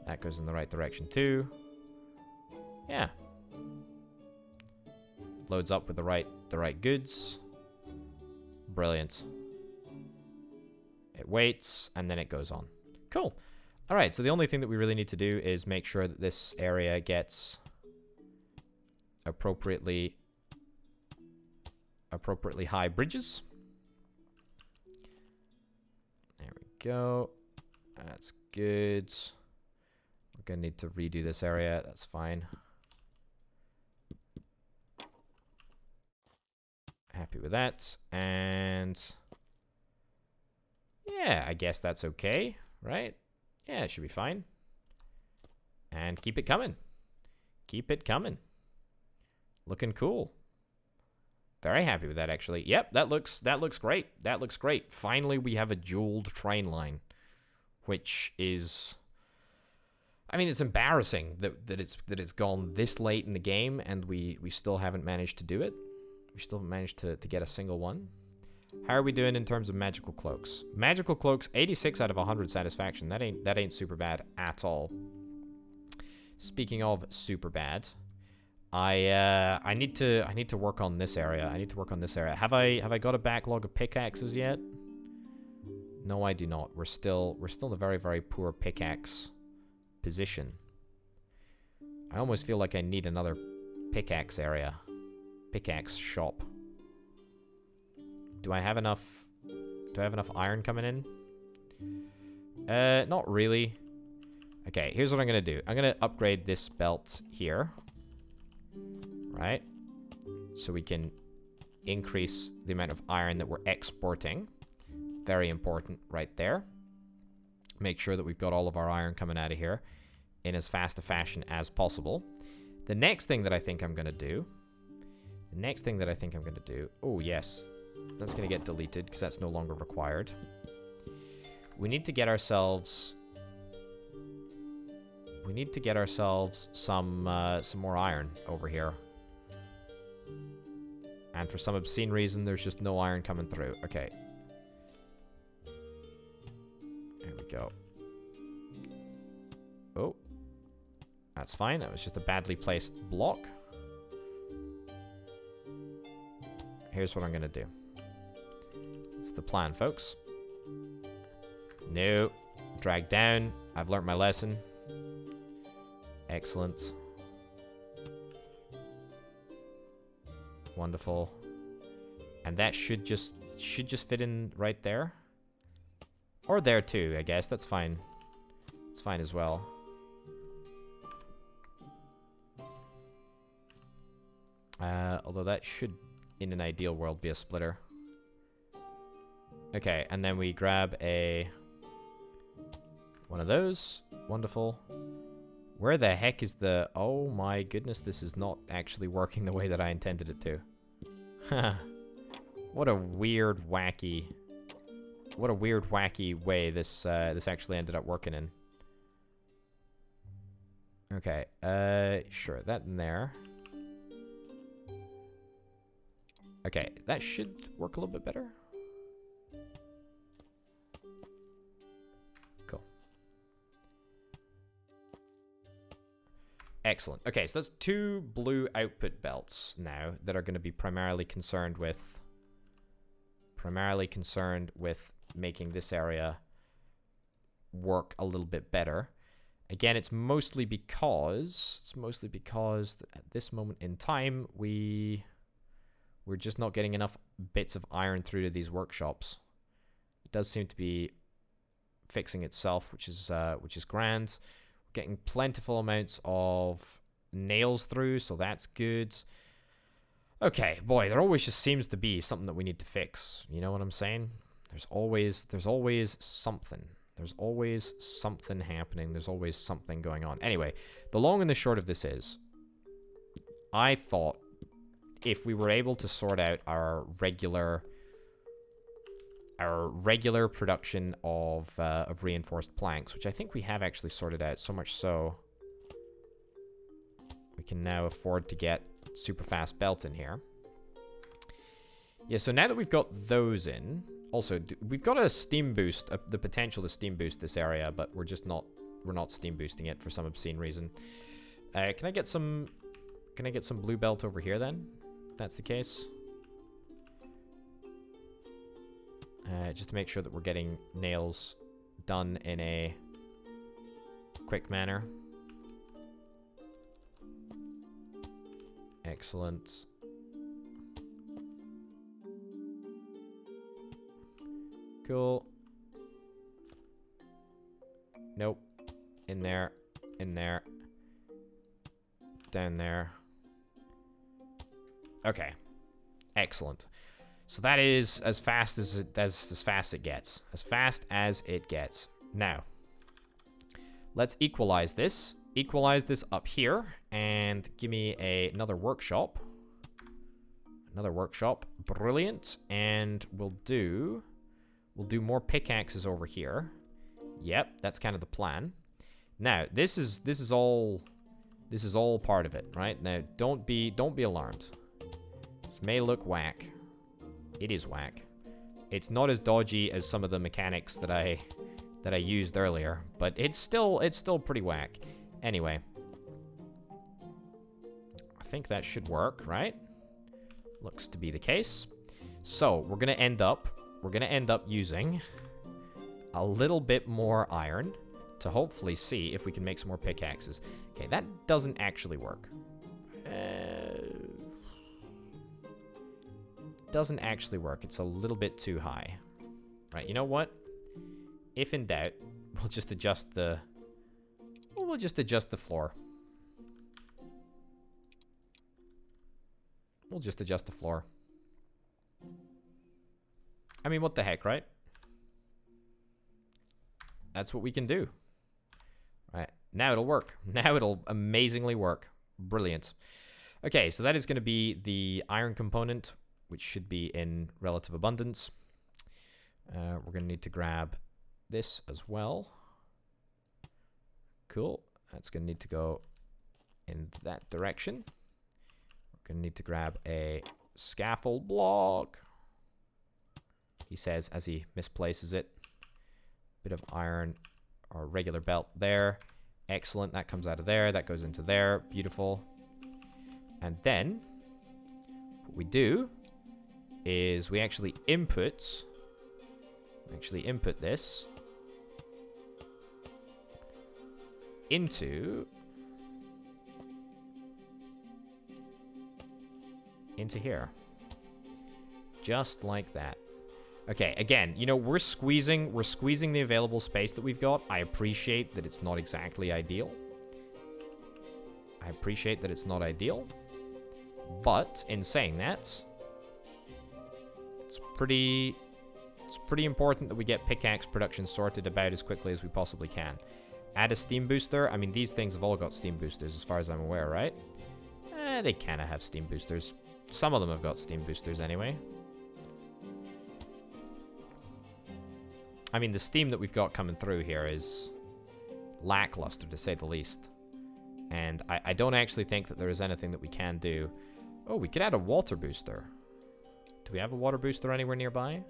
S1: That goes in the right direction too. Yeah. Loads up with the right goods. Brilliant. It waits and then it goes on. Cool. All right, so the only thing that we really need to do is make sure that this area gets appropriately high bridges. There we go. That's good. We're gonna need to redo this area. That's fine. Happy with that. And yeah, I guess that's okay, right? Yeah, it should be fine. And keep it coming. Keep it coming. Looking cool. Very happy with that, actually. Yep, that looks great. That looks great. Finally, we have a dualed train line, which is, I mean, it's embarrassing that it's gone this late in the game and we still haven't managed to do it. We still haven't managed to get a single one. How are we doing in terms of magical cloaks? Magical cloaks, 86 out of 100 satisfaction. That ain't super bad at all. Speaking of super bad, I need to work on this area. I need to work on this area. Have I got a backlog of pickaxes yet? No, I do not. We're still in a very, very poor pickaxe position. I almost feel like I need another pickaxe area. Pickaxe shop. Do I have enough iron coming in? Not really. Okay, here's what I'm gonna do. I'm gonna upgrade this belt here. Right? So we can increase the amount of iron that we're exporting. Very important right there. Make sure that we've got all of our iron coming out of here in as fast a fashion as possible. The next thing that I think I'm gonna do... Oh, yes. That's gonna get deleted because that's no longer required. We need to get ourselves... some more iron over here. And for some obscene reason, there's just no iron coming through. Okay. There we go. Oh. That's fine. That was just a badly placed block. Here's what I'm going to do. It's the plan, folks. No. Drag down. I've learnt my lesson. Excellent. Wonderful. And that should just fit in right there. Or there too, I guess. That's fine. It's fine as well. Although that should, in an ideal world, be a splitter. Okay, and then we grab one of those. Wonderful. Where the heck is the... Oh my goodness, this is not actually working the way that I intended it to. What a weird, wacky way this actually ended up working in. Okay, sure, that in there. Okay, that should work a little bit better. Cool. Excellent. Okay, so that's 2 blue output belts now that are going to be primarily concerned with making this area work a little bit better. Again, it's mostly because at this moment in time we're just not getting enough bits of iron through to these workshops. It does seem to be fixing itself, which is grand. We're getting plentiful amounts of nails through, so that's good. Okay, boy, there always just seems to be something that we need to fix. You know what I'm saying? There's always something. There's always something happening. There's always something going on. Anyway, the long and the short of this is, I thought if we were able to sort out our regular production of reinforced planks, which I think we have actually sorted out, so much so we can now afford to get super fast belt in here. Yeah, so now that we've got those in, also we've got a steam boost, the potential to steam boost this area, but we're not steam boosting it for some obscene reason. Can I get some blue belt over here then? If that's the case. Just to make sure that we're getting nails done in a quick manner. Excellent. Cool. Nope. In there. In there. Down there. Okay. Excellent. So that is as fast as it gets. As fast as it gets. Now, let's equalize this. Equalize this up here and give me another workshop. Another workshop. Brilliant. And we'll do more pickaxes over here. Yep, that's kind of the plan. Now, this is all part of it, right? Now, don't be alarmed. This may look whack. It is whack. It's not as dodgy as some of the mechanics that I used earlier, but it's still pretty whack. Anyway, I think that should work, right? Looks to be the case. So we're gonna end up using a little bit more iron to hopefully see if we can make some more pickaxes. Okay, that doesn't actually work. Doesn't actually work. It's a little bit too high. Right, you know what? If in doubt, we'll just adjust the... We'll just adjust the floor. We'll just adjust the floor. I mean, what the heck, right? That's what we can do. Right, now it'll work. Now it'll amazingly work. Brilliant. Okay, so that is going to be the iron component, which should be in relative abundance. We're going to need to grab this as well. Cool. That's going to need to go in that direction. We're going to need to grab a scaffold block. He says as he misplaces it. Bit of iron or regular belt there. Excellent. That comes out of there. That goes into there. Beautiful. And then what we do is we actually input this into here. Just like that. Okay, again, you know, we're squeezing the available space that we've got. I appreciate that it's not exactly ideal. But in saying that, it's pretty important that we get pickaxe production sorted about as quickly as we possibly can. Add a steam booster. I mean, these things have all got steam boosters as far as I'm aware, right? They kind of have steam boosters. Some of them have got steam boosters anyway. I mean, the steam that we've got coming through here is lackluster, to say the least. And I don't actually think that there is anything that we can do. Oh, we could add a water booster. Do we have a water booster anywhere nearby?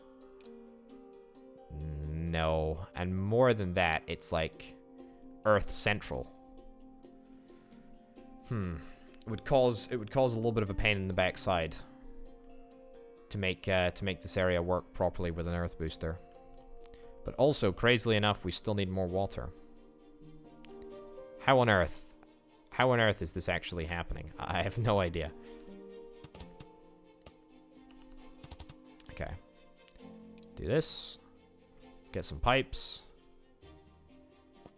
S1: No. And more than that, it's like Earth Central. It would cause a little bit of a pain in the backside to make this area work properly with an Earth booster. But also, crazily enough, we still need more water. How on earth is this actually happening? I have no idea. Okay. Do this. Get some pipes.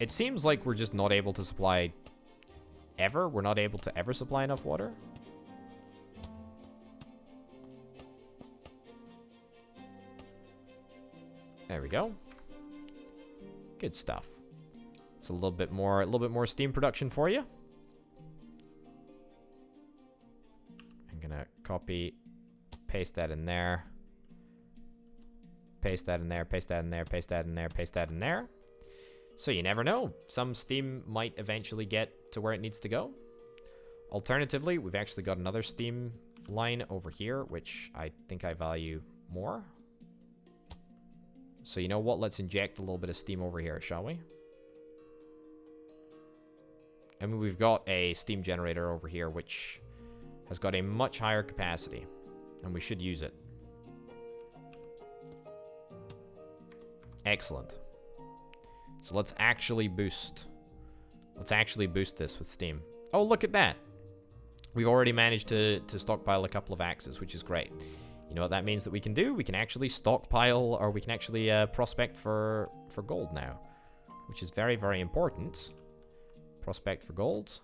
S1: It seems like we're just not able to supply ever. We're not able to ever supply enough water. There we go. Good stuff. It's a little bit more steam production for you. I'm gonna copy, paste that in there. Paste that in there, paste that in there, paste that in there, paste that in there. So you never know. Some steam might eventually get to where it needs to go. Alternatively, we've actually got another steam line over here, which I think I value more. So you know what? Let's inject a little bit of steam over here, shall we? I mean, we've got a steam generator over here, which has got a much higher capacity, and we should use it. Excellent. So let's actually boost this with steam. Oh, look at that. We've already managed to stockpile a couple of axes, which is great. You know what that means that we can do? We can actually stockpile, or we can actually prospect for gold now, which is very, very important. Prospect for gold.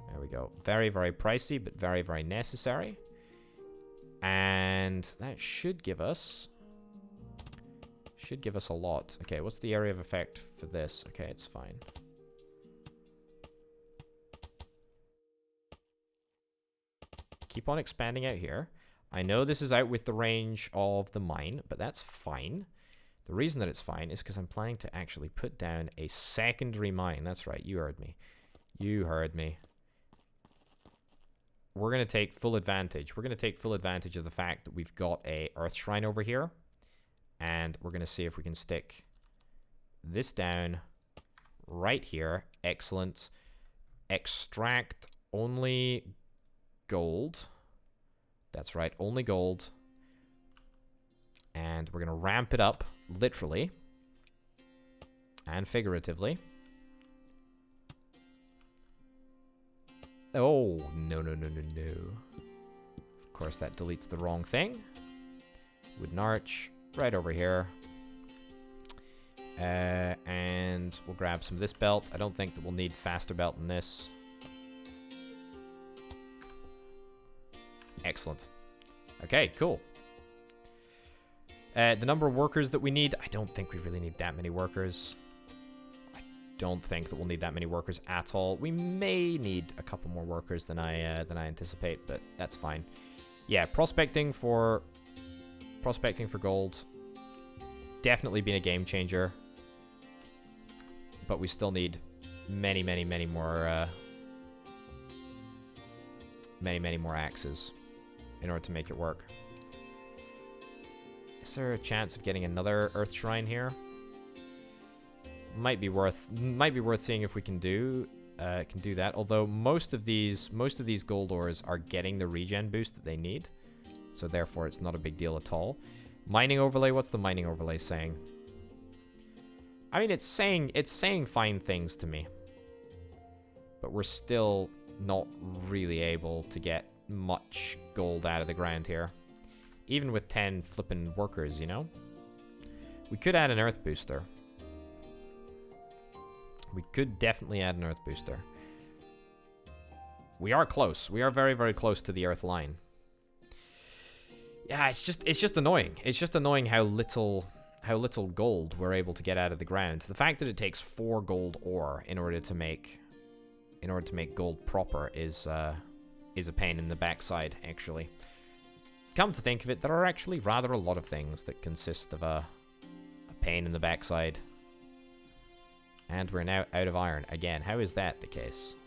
S1: There we go. Very, very pricey, but very, very necessary. And that should give us a lot. Okay, what's the area of effect for this? Okay, it's fine. Keep on expanding out here. I know this is out with the range of the mine, but that's fine. The reason that it's fine is because I'm planning to actually put down a secondary mine. That's right, you heard me. You heard me. We're going to take full advantage. We're going to take full advantage of the fact that we've got a earth shrine over here. And we're going to see if we can stick this down right here. Excellent. Extract only gold. That's right, only gold. And we're going to ramp it up, literally. And figuratively. Oh, no. Of course, that deletes the wrong thing. Wooden arch right over here. And we'll grab some of this belt. I don't think that we'll need faster belt than this. Excellent. Okay, cool. The number of workers that we need, I don't think we really need that many workers. I don't think that we'll need that many workers at all. We may need a couple more workers than I anticipate, but that's fine. Yeah, prospecting for gold, definitely been a game changer. But we still need many more axes in order to make it work. Is there a chance of getting another earth shrine here? Might be worth seeing if we can do that. Although most of these gold ores are getting the regen boost that they need, so therefore it's not a big deal at all. Mining overlay. What's the mining overlay saying? I mean, it's saying fine things to me, but we're still not really able to get much gold out of the ground here, even with 10 flippin' workers. You know, we could add an earth booster. We could definitely add an earth booster. We are close. We are very close to the earth line. Yeah, it's just annoying. It's just annoying how little gold we're able to get out of the ground. The fact that it takes 4 gold ore in order to make gold proper is a pain in the backside, actually. Come to think of it, there are actually rather a lot of things that consist of a pain in the backside. And we're now out of iron again. How is that the case?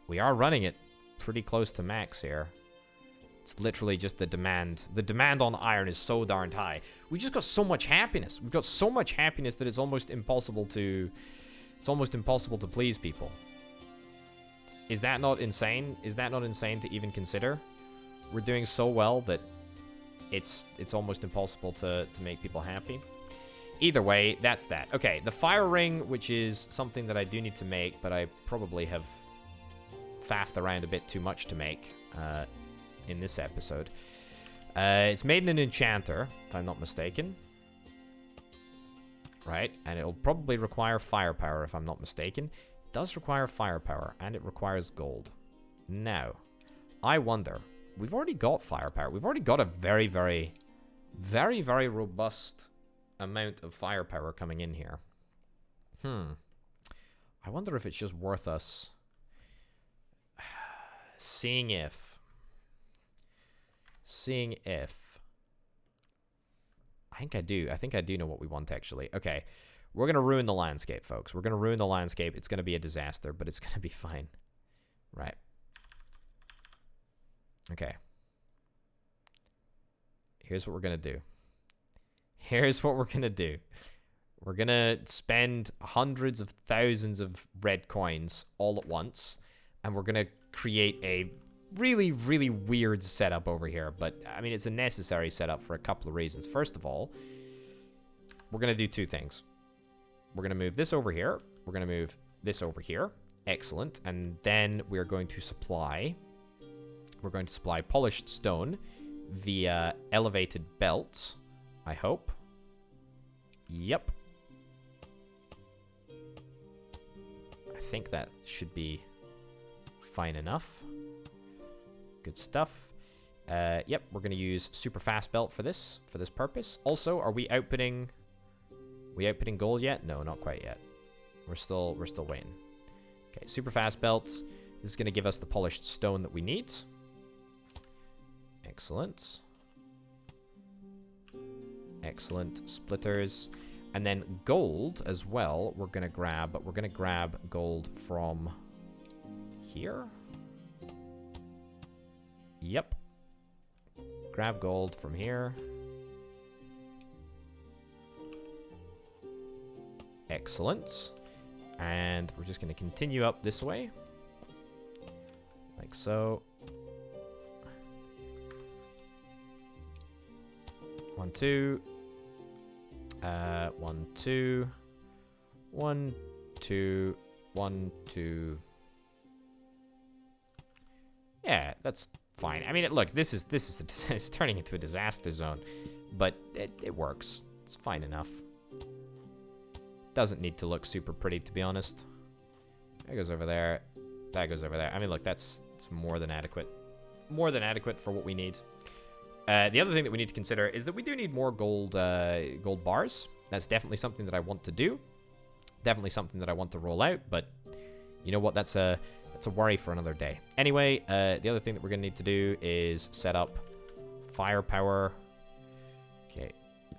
S1: We are running it pretty close to max here. It's literally just the demand. The demand on iron is so darned high. We just got so much happiness. We've got so much happiness that it's almost impossible to please people. Is that not insane? Is that not insane to even consider? We're doing so well that it's almost impossible to make people happy. Either way, that's that. Okay, the fire ring, which is something that I do need to make, but I probably have faffed around a bit too much to make in this episode. It's made in an enchanter, if I'm not mistaken. Right, and it'll probably require firepower, if I'm not mistaken. It does require firepower, and it requires gold. Now, I wonder, we've already got firepower. We've already got a very robust amount of firepower coming in here. I wonder if it's just worth us seeing if I think I do know what we want, actually. Okay, we're gonna ruin the landscape, folks. We're gonna ruin the landscape. It's gonna be a disaster, but it's gonna be fine. Right. Okay. Here's what we're gonna do. We're gonna spend hundreds of thousands of red coins all at once, and we're gonna create a really weird setup over here. But I mean, it's a necessary setup for a couple of reasons. First of all, we're gonna do 2 things. We're gonna move this over here. We're gonna move this over here. Excellent. And then we're going to supply polished stone via elevated belts, I hope. Yep. I think that should be fine enough. Good stuff. Yep, we're going to use super fast belt for this purpose. Also, are we outputting gold yet? No, not quite yet. We're still waiting. Okay, super fast belt. This is going to give us the polished stone that we need. Excellent. Excellent. Splitters. And then gold as well, we're going to grab, but we're going to grab gold from here. Yep. Grab gold from here. Excellent. And we're just going to continue up this way. Like so. 1, 2. 1, 2. 1, 2. 1, 2. Yeah, that's fine. I mean, look, this is it's turning into a disaster zone, but it works. It's fine enough. Doesn't need to look super pretty, to be honest. That goes over there. That goes over there. I mean, look, it's more than adequate. More than adequate for what we need. The other thing that we need to consider is that we do need more gold bars. That's definitely something that I want to do. Definitely something that I want to roll out, but you know what? That's a worry for another day. Anyway, the other thing that we're going to need to do is set up firepower. Okay,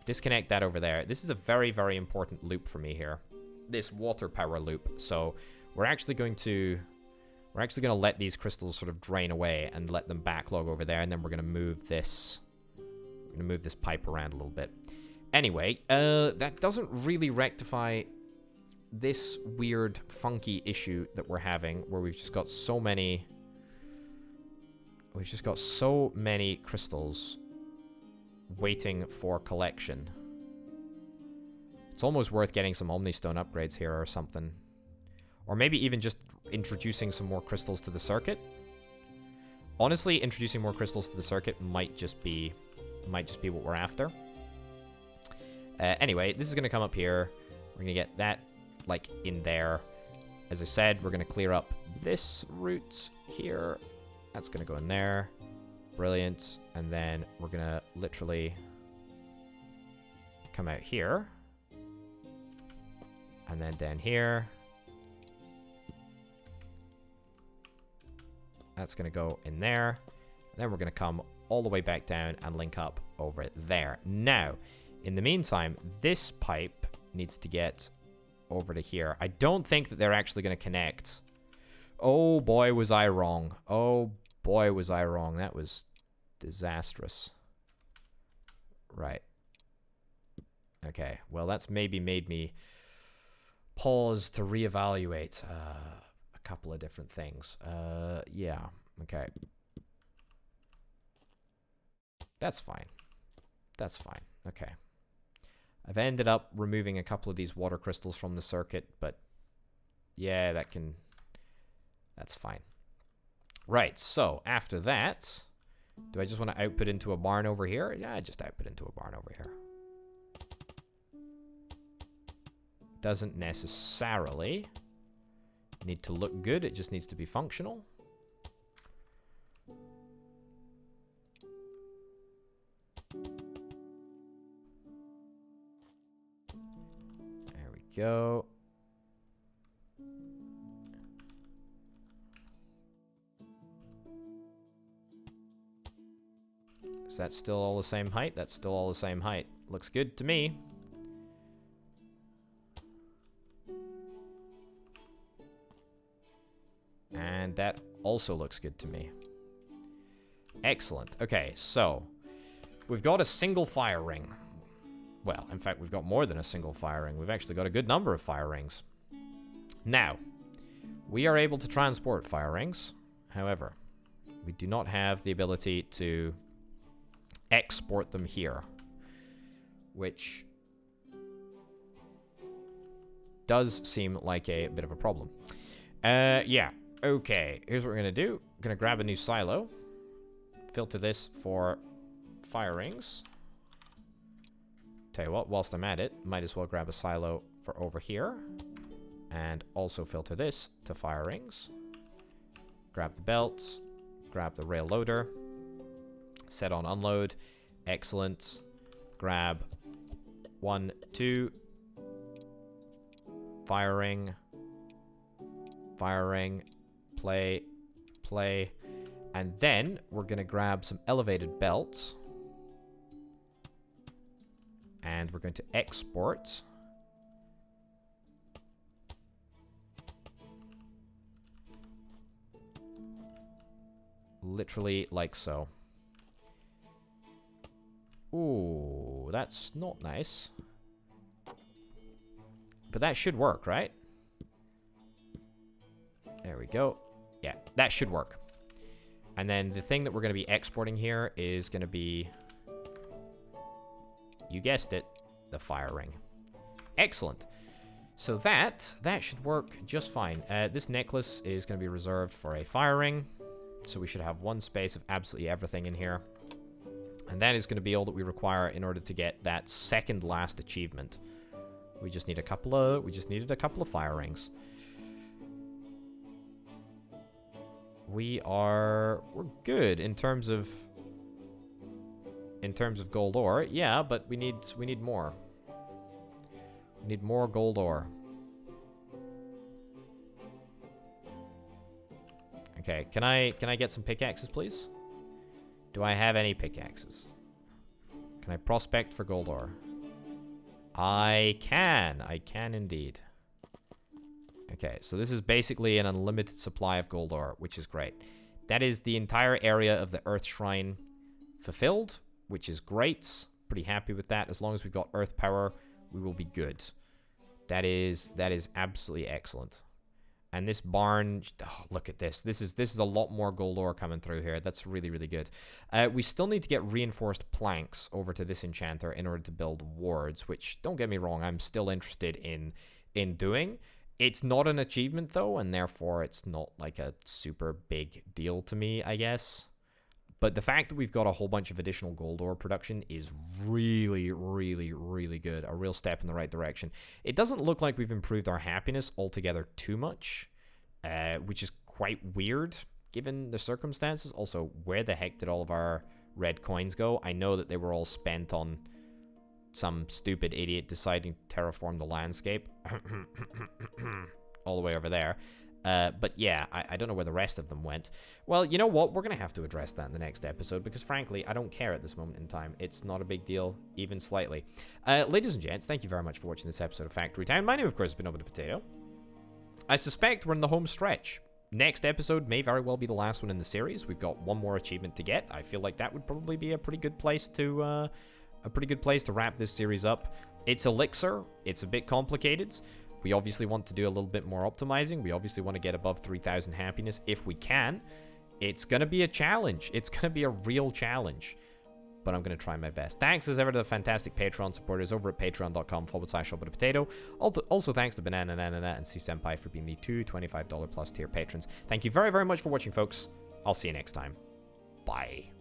S1: disconnect that over there. This is a very, very important loop for me here. This water power loop. So we're actually going to let these crystals sort of drain away and let them backlog over there, and then we're going to move this. We're going to move this pipe around a little bit. Anyway, that doesn't really rectify this weird, funky issue that we're having, where we've just got so many crystals waiting for collection. It's almost worth getting some Omnistone upgrades here or something. Or maybe even just introducing some more crystals to the circuit. Honestly, introducing more crystals to the circuit might just be what we're after. Anyway, this is going to come up here. We're going to get that, like, in there. As I said, we're going to clear up this route here. That's going to go in there. Brilliant. And then we're going to literally come out here. And then down here. That's going to go in there. And then we're going to come all the way back down and link up over there. Now, in the meantime, this pipe needs to get over to here. I don't think that they're actually going to connect. Oh boy, was I wrong. Oh boy, was I wrong. That was disastrous. Right. Okay, well, that's maybe made me pause to reevaluate a couple of different things. Yeah, okay. That's fine. That's fine. Okay. I've ended up removing a couple of these water crystals from the circuit, but yeah, that's fine. Right, so after that, do I just want to output into a barn over here? Yeah, just output into a barn over here. Doesn't necessarily need to look good, it just needs to be functional. There we go. Is that still all the same height? That's still all the same height. Looks good to me. And that also looks good to me. Excellent. Okay, so we've got a single fire ring. Well, in fact, we've got more than a single fire ring. We've actually got a good number of fire rings. Now, we are able to transport fire rings. However, we do not have the ability to export them here, which does seem like a bit of a problem. Yeah. Okay, here's what we're going to do. I'm going to grab a new silo. Filter this for fire rings. Tell you what, whilst I'm at it, might as well grab a silo for over here. And also filter this to fire rings. Grab the belts. Grab the rail loader. Set on unload. Excellent. Grab 1, 2. Fire ring. Fire ring. Play. Play. And then we're going to grab some elevated belts. And we're going to export. Literally like so. Ooh, that's not nice. But that should work, right? There we go. Yeah, that should work. And then the thing that we're going to be exporting here is going to be, you guessed it, the fire ring. Excellent. So that should work just fine. This necklace is going to be reserved for a fire ring. So we should have one space of absolutely everything in here. And that is going to be all that we require in order to get that second last achievement. We just need a couple of, we just needed a couple of fire rings. We're good in terms of gold ore. Yeah, but we need more. We need more gold ore. Okay, can I get some pickaxes, please? Do I have any pickaxes? Can I prospect for gold ore? I can indeed. Okay, so this is basically an unlimited supply of gold ore, which is great. That is the entire area of the Earth Shrine fulfilled, which is great. Pretty happy with that. As long as we've got earth power, we will be good. That is absolutely excellent. And this barn, oh, look at this. This is a lot more gold ore coming through here. That's really, really good. We still need to get reinforced planks over to this enchanter in order to build wards, which, don't get me wrong, I'm still interested in doing. It's not an achievement, though, and therefore it's not like a super big deal to me, I guess. But the fact that we've got a whole bunch of additional gold ore production is really, really, really good. A real step in the right direction. It doesn't look like we've improved our happiness altogether too much, which is quite weird given the circumstances. Also, where the heck did all of our red coins go? I know that they were all spent on some stupid idiot deciding to terraform the landscape. All the way over there. But yeah, I don't know where the rest of them went. Well, you know what? We're going to have to address that in the next episode because, frankly, I don't care at this moment in time. It's not a big deal, even slightly. Ladies and gents, thank you very much for watching this episode of Factory Town. My name, of course, has been Over the Potato. I suspect we're in the home stretch. Next episode may very well be the last one in the series. We've got one more achievement to get. I feel like that would probably be a pretty good place to wrap this series up. It's Elixir. It's a bit complicated. We obviously want to do a little bit more optimizing. We obviously want to get above 3,000 happiness if we can. It's going to be a challenge. It's going to be a real challenge. But I'm going to try my best. Thanks as ever to the fantastic Patreon supporters over at patreon.com/shopwithapotato. Also thanks to Banana Nana and C Senpai for being the two $25+ tier patrons. Thank you very, very much for watching, folks. I'll see you next time. Bye.